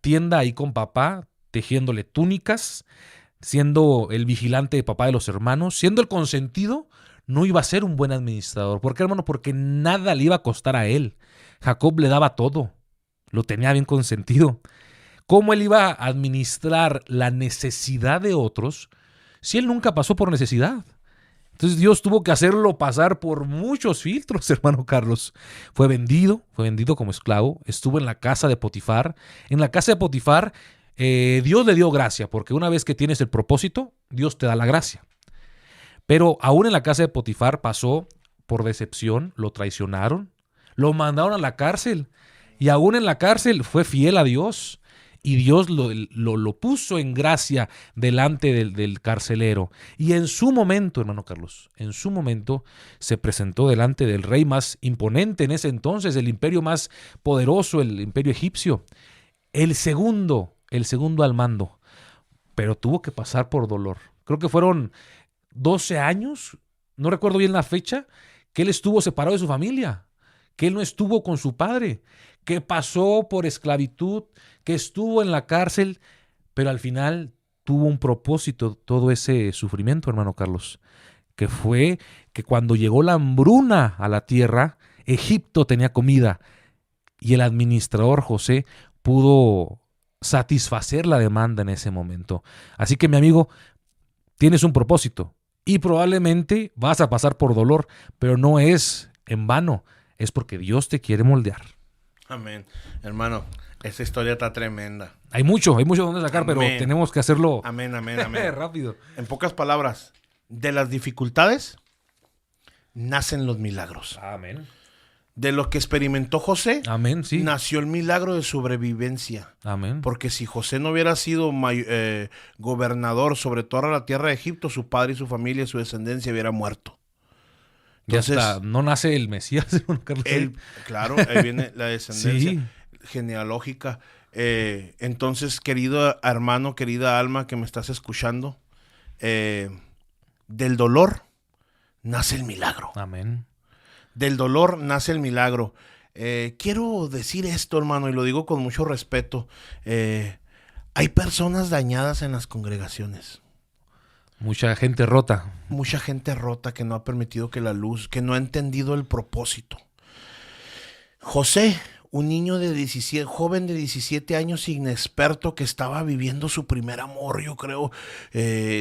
tienda ahí con papá, tejiéndole túnicas, siendo el vigilante de papá de los hermanos, siendo el consentido, no iba a ser un buen administrador. ¿Por qué, hermano? Porque nada le iba a costar a él. Jacob le daba todo, lo tenía bien consentido. ¿Cómo él iba a administrar la necesidad de otros si él nunca pasó por necesidad? Entonces Dios tuvo que hacerlo pasar por muchos filtros, hermano Carlos. Fue vendido como esclavo, estuvo en la casa de Potifar. En la casa de Potifar, Dios le dio gracia, porque una vez que tienes el propósito, Dios te da la gracia. Pero aún en la casa de Potifar pasó por decepción, lo traicionaron, lo mandaron a la cárcel, y aún en la cárcel fue fiel a Dios, y Dios lo puso en gracia delante del carcelero. Y en su momento, hermano Carlos, en su momento se presentó delante del rey más imponente en ese entonces, el imperio más poderoso, el imperio egipcio, el segundo al mando, pero tuvo que pasar por dolor. Creo que fueron 12 años, no recuerdo bien la fecha, que él estuvo separado de su familia, que él no estuvo con su padre, que pasó por esclavitud, que estuvo en la cárcel, pero al final tuvo un propósito todo ese sufrimiento, hermano Carlos, que fue que cuando llegó la hambruna a la tierra, Egipto tenía comida y el administrador José pudo satisfacer la demanda en ese momento. Así que, mi amigo, tienes un propósito y probablemente vas a pasar por dolor, pero no es en vano, es porque Dios te quiere moldear.
Amén. Hermano, esta historia está tremenda.
Hay mucho donde sacar, amén, pero tenemos que hacerlo.
Amén.
Rápido.
En pocas palabras, de las dificultades nacen los milagros.
Amén.
De lo que experimentó José,
amén, sí,
nació el milagro de sobrevivencia.
Amén.
Porque si José no hubiera sido gobernador sobre toda la tierra de Egipto, su padre y su familia y su descendencia hubieran muerto.
Entonces, ya no nace el Mesías, Carlos.
Claro, ahí viene la descendencia
sí,
genealógica. Entonces, querido hermano, querida alma que me estás escuchando, del dolor nace el milagro.
Amén.
Del dolor nace el milagro. Quiero decir esto, hermano, y lo digo con mucho respeto. Hay personas dañadas en las congregaciones.
Mucha gente rota.
Mucha gente rota que no ha permitido que la luz, que no ha entendido el propósito. José, un niño joven de 17 años, inexperto, que estaba viviendo su primer amor, yo creo,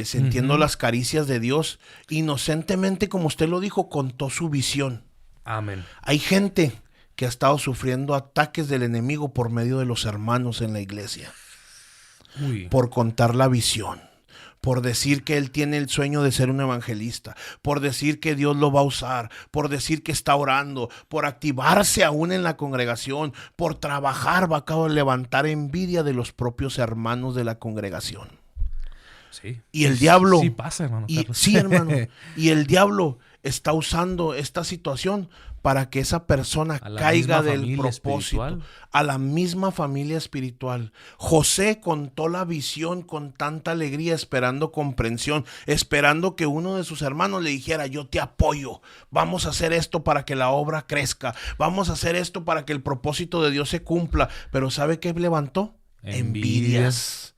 sintiendo las caricias de Dios, inocentemente, como usted lo dijo, contó su visión.
Amén.
Hay gente que ha estado sufriendo ataques del enemigo por medio de los hermanos en la iglesia.
Uy.
Por contar la visión, por decir que él tiene el sueño de ser un evangelista, por decir que Dios lo va a usar, por decir que está orando, por activarse aún en la congregación, por trabajar, va a acabar de levantar envidia de los propios hermanos de la congregación.
Sí.
Y el diablo,
sí pasa, hermano Carlos.
Sí, hermano, y el diablo está usando esta situación para que esa persona caiga del propósito, espiritual, a la misma familia espiritual. José contó la visión con tanta alegría, esperando comprensión, esperando que uno de sus hermanos le dijera: yo te apoyo, vamos a hacer esto para que la obra crezca, vamos a hacer esto para que el propósito de Dios se cumpla. Pero ¿sabe qué levantó? Envidias,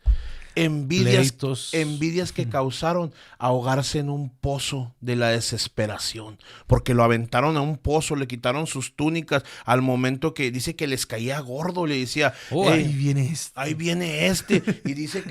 envidias que causaron ahogarse en un pozo de la desesperación, porque lo aventaron a un pozo, le quitaron sus túnicas al momento que dice que les caía gordo, le decía,
ahí viene este,
y dice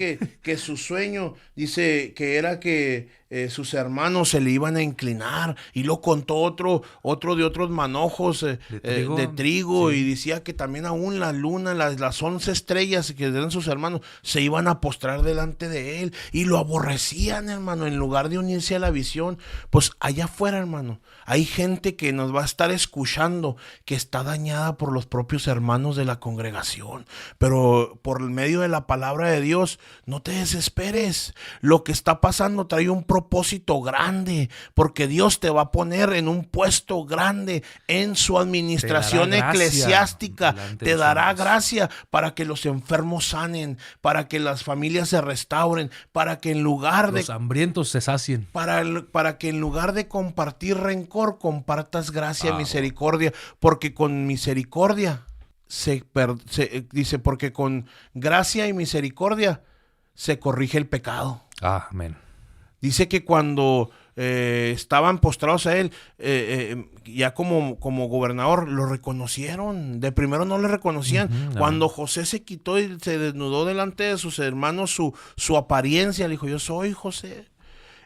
que su sueño, dice que era que sus hermanos se le iban a inclinar, y lo contó otro de otros manojos de trigo, sí. Y decía que también aún la luna, las 11 estrellas que eran sus hermanos, se iban a postrar delante de él, y lo aborrecían, hermano, en lugar de unirse a la visión. Pues allá afuera, hermano, hay gente que nos va a estar escuchando, que está dañada por los propios hermanos de la congregación, pero por medio de la palabra de Dios, no te desesperes. Lo que está pasando trae un propósito grande, porque Dios te va a poner en un puesto grande en su administración eclesiástica. Te dará gracia para que los enfermos sanen, para que las familias se restauren, para que en lugar de
los hambrientos se sacien,
para que en lugar de compartir rencor, compartas gracia y misericordia, porque con misericordia dice, porque con gracia y misericordia se corrige el pecado.
Amén.
Dice que cuando estaban postrados a él, ya como gobernador, lo reconocieron. De primero no le reconocían. Cuando José se quitó y se desnudó delante de sus hermanos su apariencia, le dijo: yo soy José.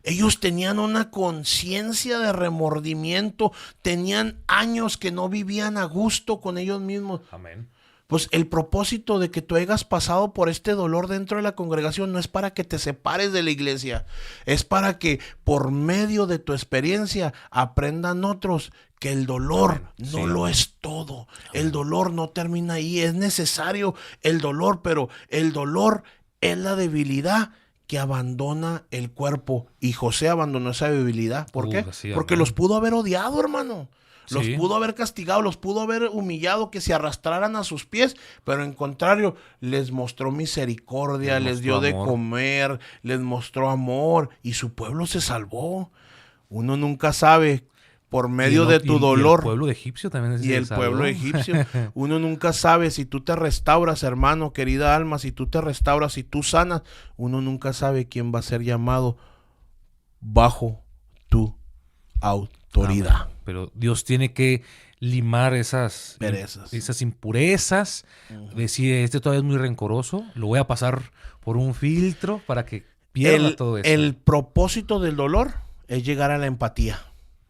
Ellos tenían una conciencia de remordimiento, tenían años que no vivían a gusto con ellos mismos.
Amén.
Pues el propósito de que tú hayas pasado por este dolor dentro de la congregación no es para que te separes de la iglesia, es para que por medio de tu experiencia aprendan otros que el dolor no lo es todo. El dolor no termina ahí, es necesario el dolor, pero el dolor es la debilidad que abandona el cuerpo, y José abandonó esa debilidad. ¿Por qué? Sí, porque los pudo haber odiado, hermano. Los pudo haber castigado, los pudo haber humillado, que se arrastraran a sus pies, pero en contrario, les mostró misericordia, les dio de comer, les mostró amor, y su pueblo se salvó. Uno nunca sabe, por medio de tu dolor.
Y el pueblo de egipcio también
y el pueblo egipcio. Uno nunca sabe, si tú te restauras, hermano, querida alma, si tú te restauras, si tú sanas, uno nunca sabe quién va a ser llamado bajo tu autoridad.
Amén. Pero Dios tiene que limar esas impurezas. Decir, todavía es muy rencoroso, lo voy a pasar por un filtro para que pierda todo eso.
El propósito del dolor es llegar a la empatía,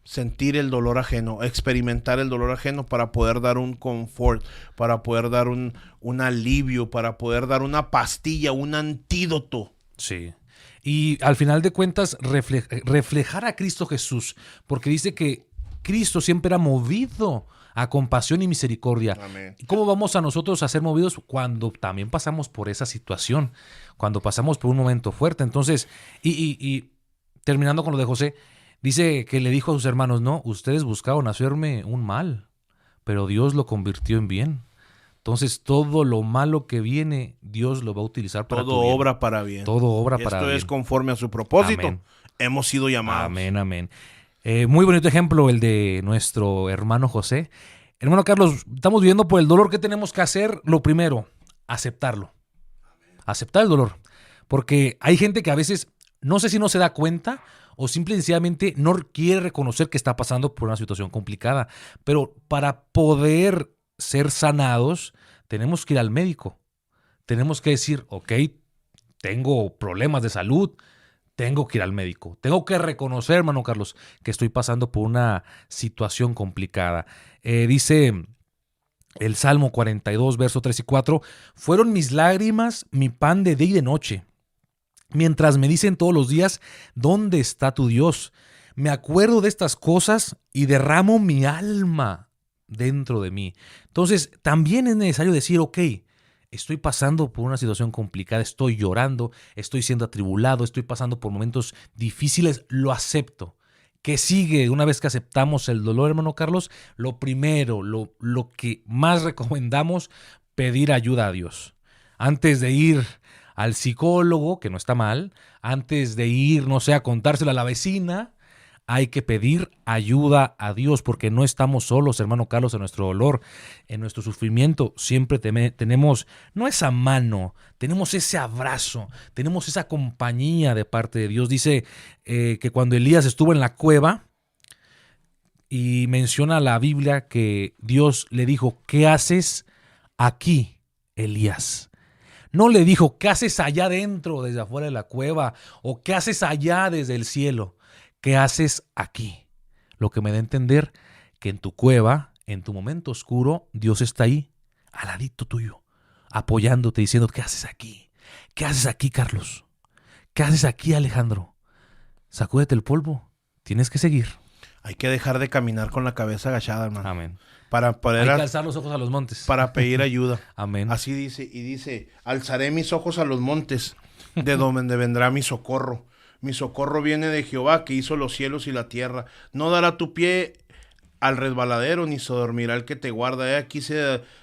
sentir el dolor ajeno, experimentar el dolor ajeno, para poder dar un confort, para poder dar un alivio, para poder dar una pastilla, un antídoto.
Sí. Y al final de cuentas, reflejar a Cristo Jesús, porque dice que Cristo siempre era movido a compasión y misericordia.
Amén.
¿Cómo vamos a nosotros a ser movidos cuando también pasamos por esa situación? Cuando pasamos por un momento fuerte. Entonces, y terminando con lo de José, dice que le dijo a sus hermanos: no, ustedes buscaron hacerme un mal, pero Dios lo convirtió en bien. Entonces, todo lo malo que viene, Dios lo va a utilizar para
todo obra para bien.
Todo obra para bien.
Esto es conforme a su propósito.
Amén.
Hemos sido llamados.
Amén, amén. Muy bonito ejemplo el de nuestro hermano José. Hermano Carlos, estamos viviendo por el dolor. ¿Qué tenemos que hacer? Lo primero, aceptarlo. Aceptar el dolor. Porque hay gente que a veces, no sé si no se da cuenta o simple y sencillamente no quiere reconocer que está pasando por una situación complicada. Pero para poder ser sanados, tenemos que ir al médico. Tenemos que decir: ok, tengo problemas de salud, tengo que ir al médico. Tengo que reconocer, hermano Carlos, que estoy pasando por una situación complicada. Dice el Salmo 42, verso 3 y 4, fueron mis lágrimas mi pan de día y de noche. mientras me dicen todos los días, ¿dónde está tu Dios? Me acuerdo de estas cosas y derramo mi alma dentro de mí. Entonces, también es necesario decir, ok, estoy pasando por una situación complicada, estoy llorando, estoy siendo atribulado, estoy pasando por momentos difíciles, lo acepto. ¿Qué sigue? Una vez que aceptamos el dolor, hermano Carlos, lo primero, lo que más recomendamos, pedir ayuda a Dios. Antes de ir al psicólogo, que no está mal, antes de ir, no sé, a contárselo a la vecina, hay que pedir ayuda a Dios, porque no estamos solos, hermano Carlos, en nuestro dolor, en nuestro sufrimiento. Siempre tenemos, no esa mano, tenemos ese abrazo, tenemos esa compañía de parte de Dios. Dice que cuando Elías estuvo en la cueva, y menciona la Biblia que Dios le dijo, ¿qué haces aquí, Elías? No le dijo, ¿qué haces allá adentro, desde afuera de la cueva? ¿O qué haces allá desde el cielo? ¿Qué haces aquí? Lo que me da a entender que en tu cueva, en tu momento oscuro, Dios está ahí, al ladito tuyo, apoyándote, diciendo, ¿qué haces aquí? ¿Qué haces aquí, Carlos? ¿Qué haces aquí, Alejandro? Sacúdete el polvo, tienes que seguir.
Hay que dejar de caminar con la cabeza agachada, hermano.
Amén.
Para poder
Hay que alzar los ojos a los montes.
Para pedir ayuda.
Amén.
Así dice, y dice, alzaré mis ojos a los montes, de donde vendrá mi socorro. Mi socorro viene de Jehová, que hizo los cielos y la tierra. No dará tu pie al resbaladero, ni se dormirá el que te guarda. Aquí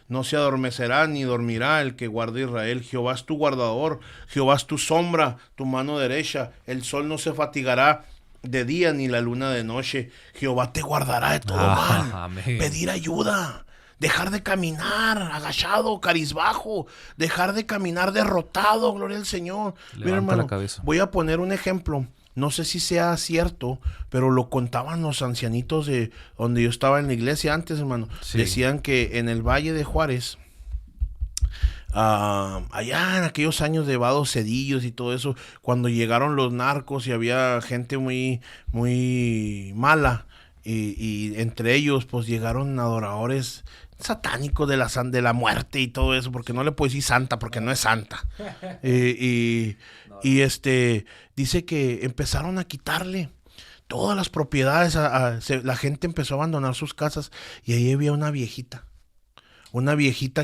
no se adormecerá, ni dormirá el que guarda Israel. Jehová es tu guardador, Jehová es tu sombra, tu mano derecha. El sol no se fatigará de día, ni la luna de noche. Jehová te guardará de todo mal.
Amén.
Pedir ayuda. Dejar de caminar agachado, carizbajo. Dejar de caminar derrotado, gloria al Señor. Mira, hermano,
la cabeza.
Voy a poner un ejemplo. No sé si sea cierto, pero lo contaban los ancianitos de donde yo estaba en la iglesia antes, hermano.
Sí.
Decían que en el Valle de Juárez, allá en aquellos años de Vado Cedillos y todo eso, cuando llegaron los narcos y había gente muy, muy mala, y entre ellos pues llegaron adoradores satánicos de la muerte y todo eso, porque no le puedo decir santa, porque no es santa. Dice que empezaron a quitarle todas las propiedades, la gente empezó a abandonar sus casas, y ahí había una viejita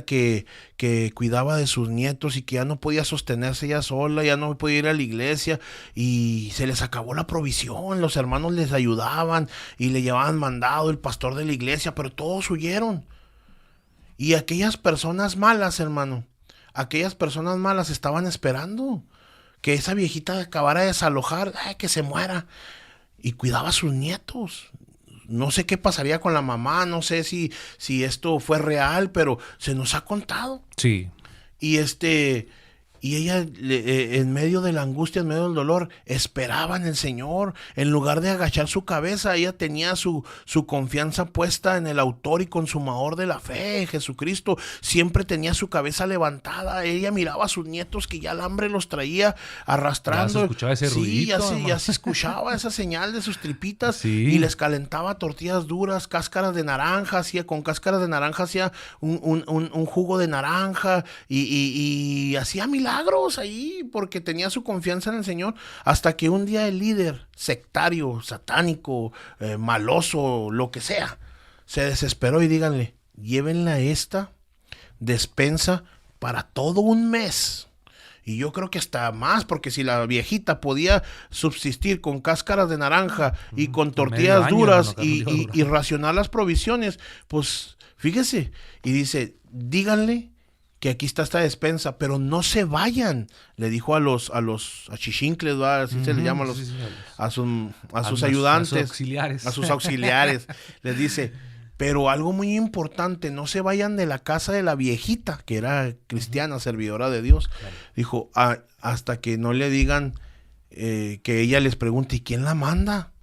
que cuidaba de sus nietos y que ya no podía sostenerse ella sola, ya no podía ir a la iglesia, y se les acabó la provisión. Los hermanos les ayudaban y le llevaban mandado el pastor de la iglesia, pero todos huyeron. Y aquellas personas malas, hermano, estaban esperando que esa viejita acabara de desalojar, que se muera, y cuidaba a sus nietos. No sé qué pasaría con la mamá, no sé si esto fue real, pero se nos ha contado.
Sí.
Y ella, en medio de la angustia, en medio del dolor, esperaba en el Señor. En lugar de agachar su cabeza, ella tenía su confianza puesta en el autor y consumador de la fe, Jesucristo. Siempre tenía su cabeza levantada. Ella miraba a sus nietos que ya el hambre los traía arrastrando.
Ya se escuchaba ese ruidito.
Sí, ya se escuchaba esa señal de sus tripitas.
Sí.
Y les calentaba tortillas duras, cáscaras de naranja. Con cáscaras de naranja hacía un jugo de naranja. Y hacía milagros ahí, porque tenía su confianza en el Señor, hasta que un día el líder sectario, satánico, maloso, lo que sea, se desesperó, y díganle, llévenla esta despensa para todo un mes. Y yo creo que hasta más, porque si la viejita podía subsistir con cáscaras de naranja y con tortillas duras y racionar las provisiones, pues fíjese, y dice, díganle que aquí está esta despensa, pero no se vayan, le dijo a los achichincles, así se le llama a sus ayudantes, a sus auxiliares, les dice, pero algo muy importante, no se vayan de la casa de la viejita, que era cristiana, servidora de Dios. Claro. Dijo, hasta que no le digan, que ella les pregunte, ¿y quién la manda?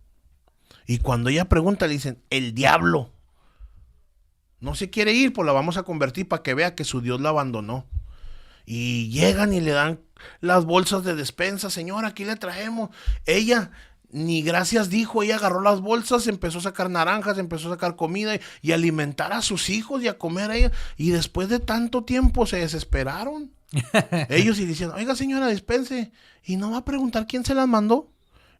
Y cuando ella pregunta, le dicen, el diablo. No se quiere ir, pues la vamos a convertir para que vea que su Dios la abandonó. Y llegan y le dan las bolsas de despensa. Señora, aquí le traemos. Ella ni gracias dijo. Ella agarró las bolsas, empezó a sacar naranjas, empezó a sacar comida y alimentar a sus hijos y a comer a ella. Y después de tanto tiempo se desesperaron. Ellos y diciendo, oiga señora, dispense. ¿Y no va a preguntar quién se las mandó?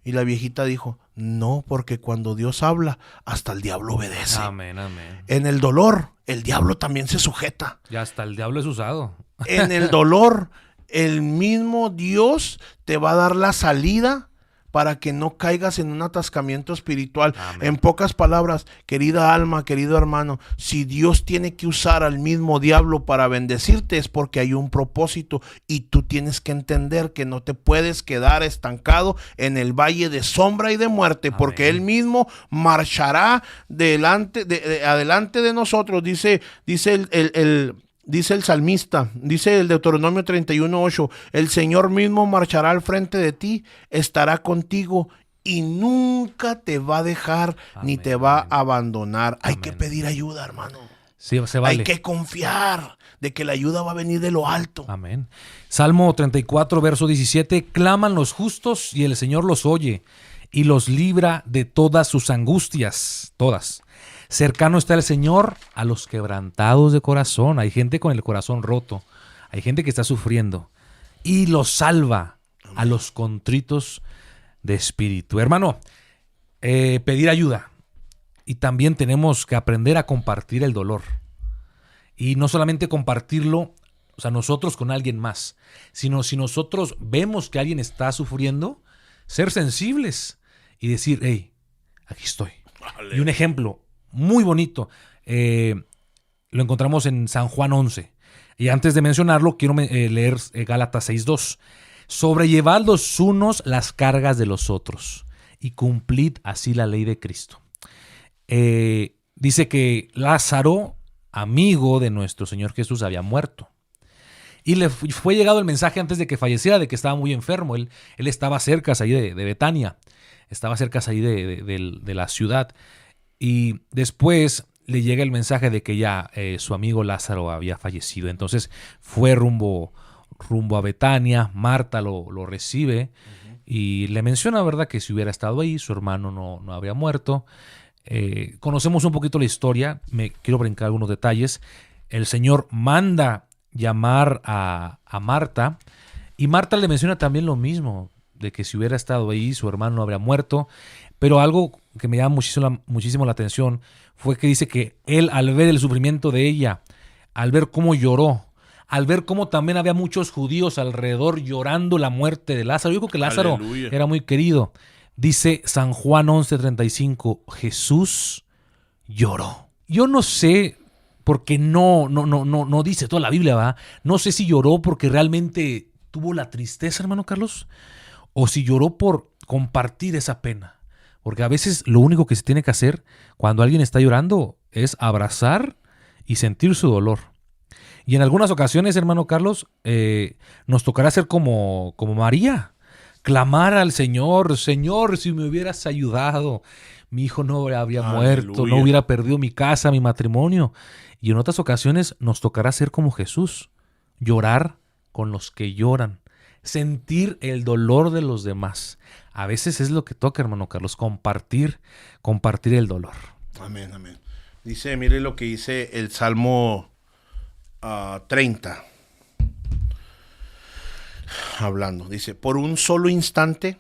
Y la viejita dijo, no, porque cuando Dios habla, hasta el diablo obedece.
Amén, amén.
En el dolor, el diablo también se sujeta.
Y hasta el diablo es usado.
En el dolor, el mismo Dios te va a dar la salida para que no caigas en un atascamiento espiritual.
Amén.
En pocas palabras, querida alma, querido hermano, si Dios tiene que usar al mismo diablo para bendecirte es porque hay un propósito y tú tienes que entender que no te puedes quedar estancado en el valle de sombra y de muerte. Amén. Porque Él mismo marchará adelante de nosotros, dice el salmista, dice el Deuteronomio 31:8, el Señor mismo marchará al frente de ti, estará contigo y nunca te va a dejar. Amén, ni te va a abandonar. Amén. Hay que pedir ayuda, hermano.
Sí, se vale.
Hay que confiar de que la ayuda va a venir de lo alto.
Amén. Salmo 34, verso 17, claman los justos y el Señor los oye y los libra de todas sus angustias, todas. Cercano está el Señor a los quebrantados de corazón. Hay gente con el corazón roto. Hay gente que está sufriendo. Y los salva. Amén. A los contritos de espíritu. Hermano, pedir ayuda. Y también tenemos que aprender a compartir el dolor. Y no solamente compartirlo, o sea, nosotros con alguien más. Sino si nosotros vemos que alguien está sufriendo, ser sensibles. Y decir, hey, aquí estoy. Vale. Y un ejemplo muy bonito, lo encontramos en San Juan 11. Y antes de mencionarlo, quiero leer Gálatas 6:2. Sobrellevad los unos las cargas de los otros y cumplid así la ley de Cristo. Dice que Lázaro, amigo de nuestro Señor Jesús, había muerto. Y le fue llegado el mensaje antes de que falleciera de que estaba muy enfermo. Él estaba cerca ahí de Betania, estaba cerca ahí de la ciudad. Y después le llega el mensaje de que ya su amigo Lázaro había fallecido. Entonces fue rumbo a Betania. Marta lo recibe y le menciona, ¿verdad?, que si hubiera estado ahí, su hermano no habría muerto. Conocemos un poquito la historia. Me quiero brincar algunos detalles. El Señor manda llamar a Marta y Marta le menciona también lo mismo, de que si hubiera estado ahí, su hermano no habría muerto. Pero algo que me llama muchísimo la atención fue que dice que él, al ver el sufrimiento de ella, al ver cómo lloró, al ver cómo también había muchos judíos alrededor llorando la muerte de Lázaro. Yo creo que Lázaro Aleluya. Era muy querido. Dice San Juan 11:35, Jesús lloró. Yo no sé, porque no dice toda la Biblia, ¿va? No sé si lloró porque realmente tuvo la tristeza, hermano Carlos, o si lloró por compartir esa pena. Porque a veces lo único que se tiene que hacer cuando alguien está llorando es abrazar y sentir su dolor. Y en algunas ocasiones, hermano Carlos, nos tocará ser como María. Clamar al Señor, Señor, si me hubieras ayudado, mi hijo no habría muerto, no hubiera perdido mi casa, mi matrimonio. Y en otras ocasiones nos tocará ser como Jesús, llorar con los que lloran, sentir el dolor de los demás. A veces es lo que toca, hermano Carlos, compartir el dolor.
Amén, amén. Dice, mire lo que dice el Salmo 30. Hablando, dice, por un solo instante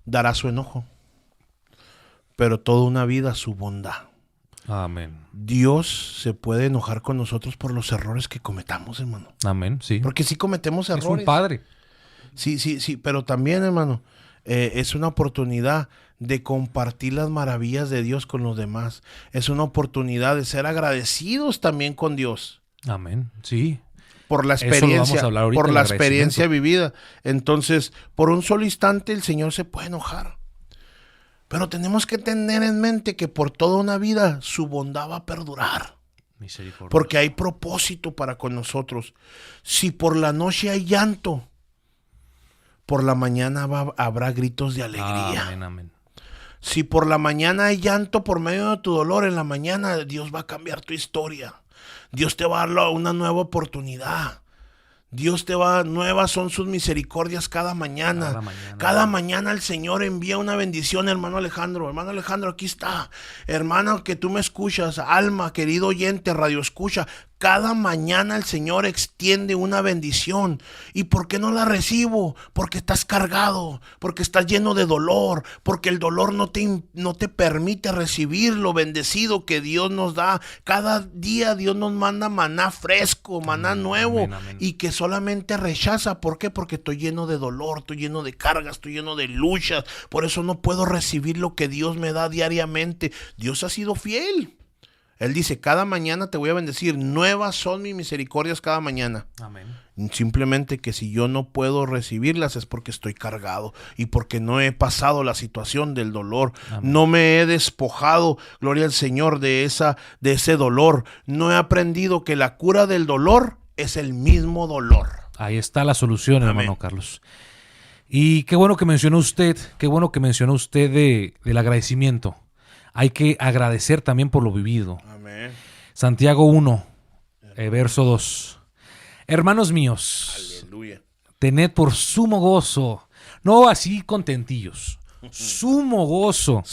dará su enojo, pero toda una vida su bondad.
Amén.
Dios se puede enojar con nosotros por los errores que cometamos, hermano.
Amén, sí.
Porque sí cometemos errores.
Es un padre.
Sí, pero también, hermano, es una oportunidad de compartir las maravillas de Dios con los demás. Es una oportunidad de ser agradecidos también con Dios.
Amén, sí.
Por la experiencia vivida. Entonces, por un solo instante el Señor se puede enojar. Pero tenemos que tener en mente que por toda una vida su bondad va a perdurar. Porque hay propósito para con nosotros. Si por la noche hay llanto, por la mañana habrá gritos de alegría.
Amén, amén.
Si por la mañana hay llanto por medio de tu dolor, en la mañana Dios va a cambiar tu historia. Dios te va a dar una nueva oportunidad. Dios te va, nuevas son sus misericordias cada mañana. Cada mañana el Señor envía una bendición, hermano Alejandro. Hermano Alejandro, aquí está. Hermano, que tú me escuchas, alma, querido oyente, radio escucha. Cada mañana el Señor extiende una bendición. ¿Y por qué no la recibo? Porque estás cargado, porque estás lleno de dolor, porque el dolor no te permite recibir lo bendecido que Dios nos da. Cada día Dios nos manda maná fresco, maná nuevo, amén. Y que solamente rechaza. ¿Por qué? Porque estoy lleno de dolor, estoy lleno de cargas, estoy lleno de luchas. Por eso no puedo recibir lo que Dios me da diariamente. Dios ha sido fiel. Él dice, cada mañana te voy a bendecir, nuevas son mis misericordias cada mañana. Amén. Simplemente que si yo no puedo recibirlas es porque estoy cargado y porque no he pasado la situación del dolor. Amén. No me he despojado, gloria al Señor, de ese dolor. No he aprendido que la cura del dolor es el mismo dolor.
Ahí está la solución, amén, hermano Carlos. Y qué bueno que mencionó usted del agradecimiento. Hay que agradecer también por lo vivido. Amén. Santiago 1, verso 2. Hermanos míos, aleluya, tened por sumo gozo, no así contentillos, sumo gozo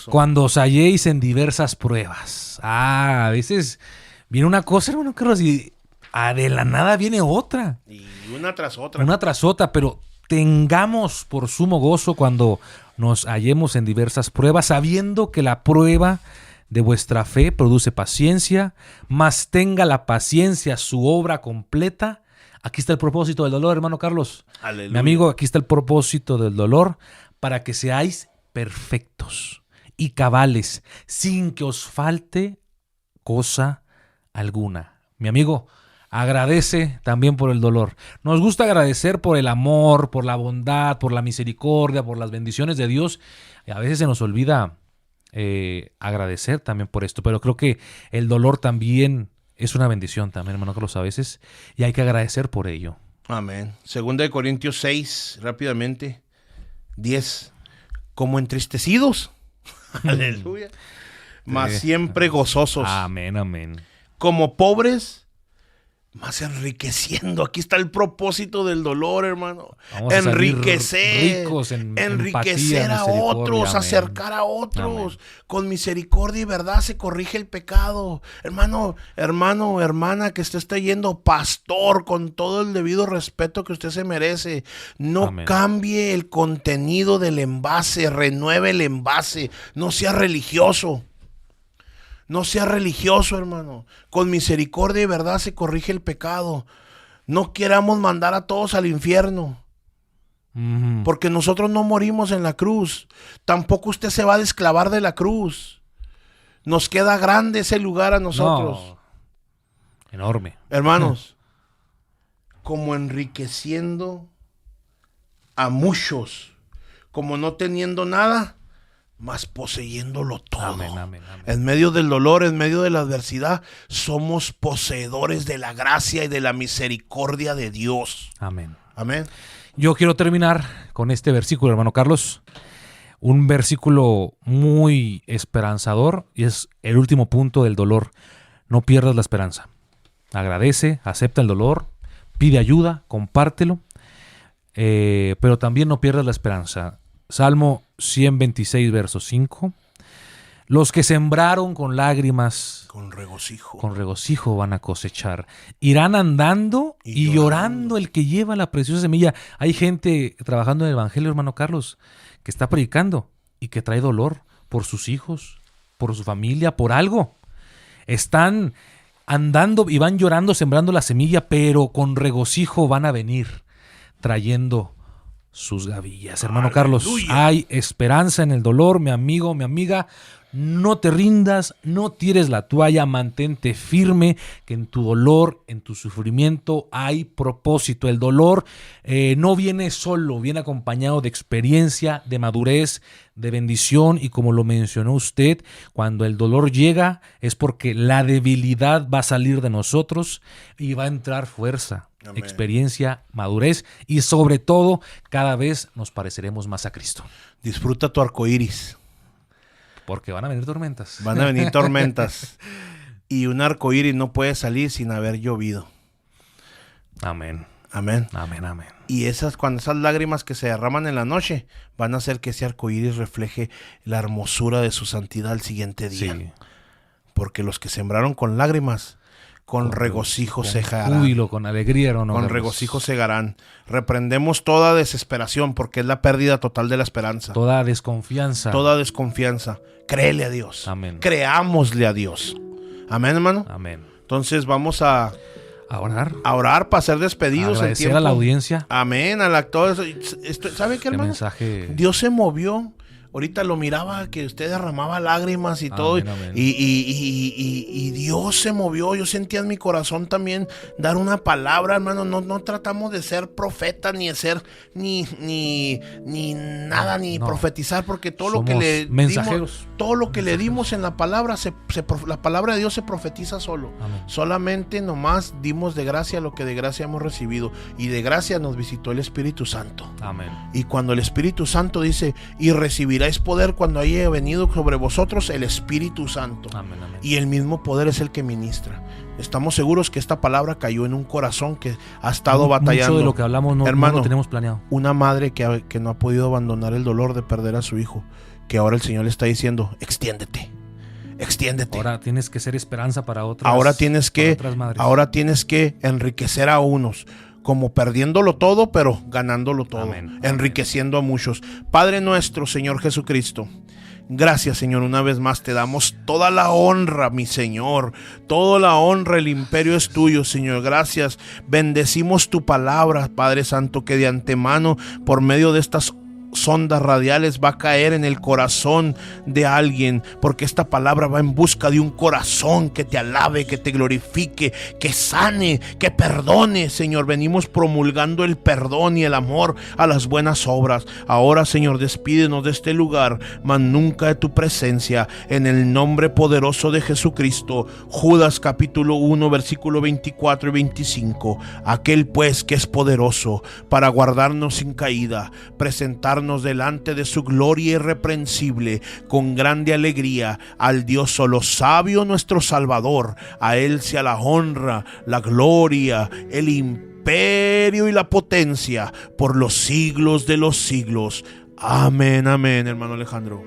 cuando os halléis en diversas pruebas. A veces viene una cosa, hermano Carlos, y de la nada viene otra.
Y una tras otra.
Una tras otra, pero tengamos por sumo gozo cuando nos hallemos en diversas pruebas, sabiendo que la prueba de vuestra fe produce paciencia, mas tenga la paciencia su obra completa. Aquí está el propósito del dolor, hermano Carlos. Aleluya. Mi amigo, aquí está el propósito del dolor, para que seáis perfectos y cabales, sin que os falte cosa alguna. Mi amigo, agradece también por el dolor. Nos gusta agradecer por el amor, por la bondad, por la misericordia, por las bendiciones de Dios. Y a veces se nos olvida agradecer también por esto. Pero creo que el dolor también es una bendición también, hermano Carlos, a veces. Y hay que agradecer por ello.
Amén. Segunda de Corintios 6, rápidamente. 10. Como entristecidos. Aleluya. Mas siempre gozosos.
Amén, amén.
Como pobres, más enriqueciendo. Aquí está el propósito del dolor, hermano. Vamos enriquecer, enriquecer a otros, amén. Acercar a otros. Amén. Con misericordia y verdad se corrige el pecado. Hermano, hermana, que usted está yendo, pastor, con todo el debido respeto que usted se merece. No amén. Cambie el contenido del envase, renueve el envase. No sea religioso. No sea religioso, hermano. Con misericordia y verdad se corrige el pecado. No queramos mandar a todos al infierno. Porque nosotros no morimos en la cruz. Tampoco usted se va a desclavar de la cruz. Nos queda grande ese lugar a nosotros.
No. Enorme.
Hermanos, como enriqueciendo a muchos, como no teniendo nada, más poseyéndolo todo.
Amén, amén, amén.
En medio del dolor, en medio de la adversidad, somos poseedores de la gracia y de la misericordia de Dios.
Amén.
Amén.
Yo quiero terminar con este versículo, hermano Carlos. Un versículo muy esperanzador, y es el último punto del dolor. No pierdas la esperanza. Agradece, acepta el dolor, pide ayuda, compártelo, pero también no pierdas la esperanza. Salmo 126, verso 5. Los que sembraron con lágrimas, con regocijo van a cosechar. Irán andando y llorando el que lleva la preciosa semilla. Hay gente trabajando en el evangelio, hermano Carlos, que está predicando y que trae dolor por sus hijos, por su familia, por algo. Están andando y van llorando, sembrando la semilla, pero con regocijo van a venir trayendo sus gavillas. Hermano Carlos, hay esperanza en el dolor, mi amigo, mi amiga. No te rindas, no tires la toalla, mantente firme, que en tu dolor, en tu sufrimiento hay propósito. El dolor no viene solo, viene acompañado de experiencia, de madurez, de bendición, y como lo mencionó usted, cuando el dolor llega es porque la debilidad va a salir de nosotros y va a entrar fuerza. Amén. Experiencia, madurez, y sobre todo cada vez nos pareceremos más a Cristo.
Disfruta tu arcoíris.
Porque van a venir tormentas.
Van a venir tormentas. Y un arcoíris no puede salir sin haber llovido.
Amén.
Amén.
Amén, amén.
Y cuando esas lágrimas que se derraman en la noche van a hacer que ese arcoíris refleje la hermosura de su santidad al siguiente día.
Sí.
Porque los que sembraron con lágrimas, con regocijo segarán.
Con júbilo, con alegría, hermano.
Con regocijo segarán. Reprendemos toda desesperación, porque es la pérdida total de la esperanza.
Toda desconfianza.
Toda desconfianza. Créele a Dios.
Amén.
Creámosle a Dios. Amén, hermano.
Amén.
Entonces vamos a
orar
para ser despedidos.
Agradecer a la audiencia.
Amén. Al actor. ¿Sabe qué, hermano?
Mensaje.
Dios se movió. Ahorita lo miraba que usted derramaba lágrimas y todo.
Amén.
Y Dios se movió. Yo sentía en mi corazón también dar una palabra, hermano. No tratamos de ser profeta, ni de ser ni nada, ni profetizar, porque todo lo que le dimos, todo lo que le dimos en la palabra, la palabra de Dios se profetiza solo.
Amén.
Solamente nomás dimos de gracia lo que de gracia hemos recibido. Y de gracia nos visitó el Espíritu Santo.
Amén.
Y cuando el Espíritu Santo dice, y recibiráis poder cuando haya venido sobre vosotros el Espíritu Santo.
Amén, amén.
Y el mismo poder es el que ministra. Estamos seguros que esta palabra cayó en un corazón que ha estado batallando.
Mucho de lo que hablamos
hermano,
no lo tenemos planeado.
Una madre que no ha podido abandonar el dolor de perder a su hijo, que ahora el Señor le está diciendo, extiéndete.
Ahora tienes que ser esperanza para otras.
Ahora tienes que enriquecer a unos, como perdiéndolo todo, pero ganándolo todo.
Amén.
Enriqueciendo a muchos. Padre nuestro, Señor Jesucristo, gracias, Señor, una vez más te damos toda la honra, mi Señor. Toda la honra, el imperio es tuyo, Señor. Gracias. Bendecimos tu palabra, Padre Santo, que de antemano, por medio de estas sondas radiales, va a caer en el corazón de alguien, porque esta palabra va en busca de un corazón que te alabe, que te glorifique, que sane, que perdone. Señor, venimos promulgando el perdón y el amor a las buenas obras. Ahora, Señor, despídenos de este lugar, mas nunca de tu presencia, en el nombre poderoso de Jesucristo. Judas capítulo 1 versículo 24 y 25. Aquel pues que es poderoso para guardarnos sin caída, presentarnos delante de su gloria irreprensible con grande alegría al Dios solo sabio, nuestro Salvador. A Él sea la honra, la gloria, el imperio y la potencia por los siglos de los siglos. Amén, amén, hermano Alejandro.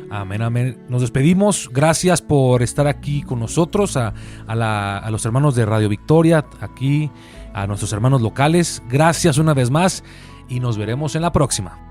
Amén, amén. Nos despedimos. Gracias por estar aquí con nosotros, a los hermanos de Radio Victoria, aquí, a nuestros hermanos locales. Gracias una vez más y nos veremos en la próxima.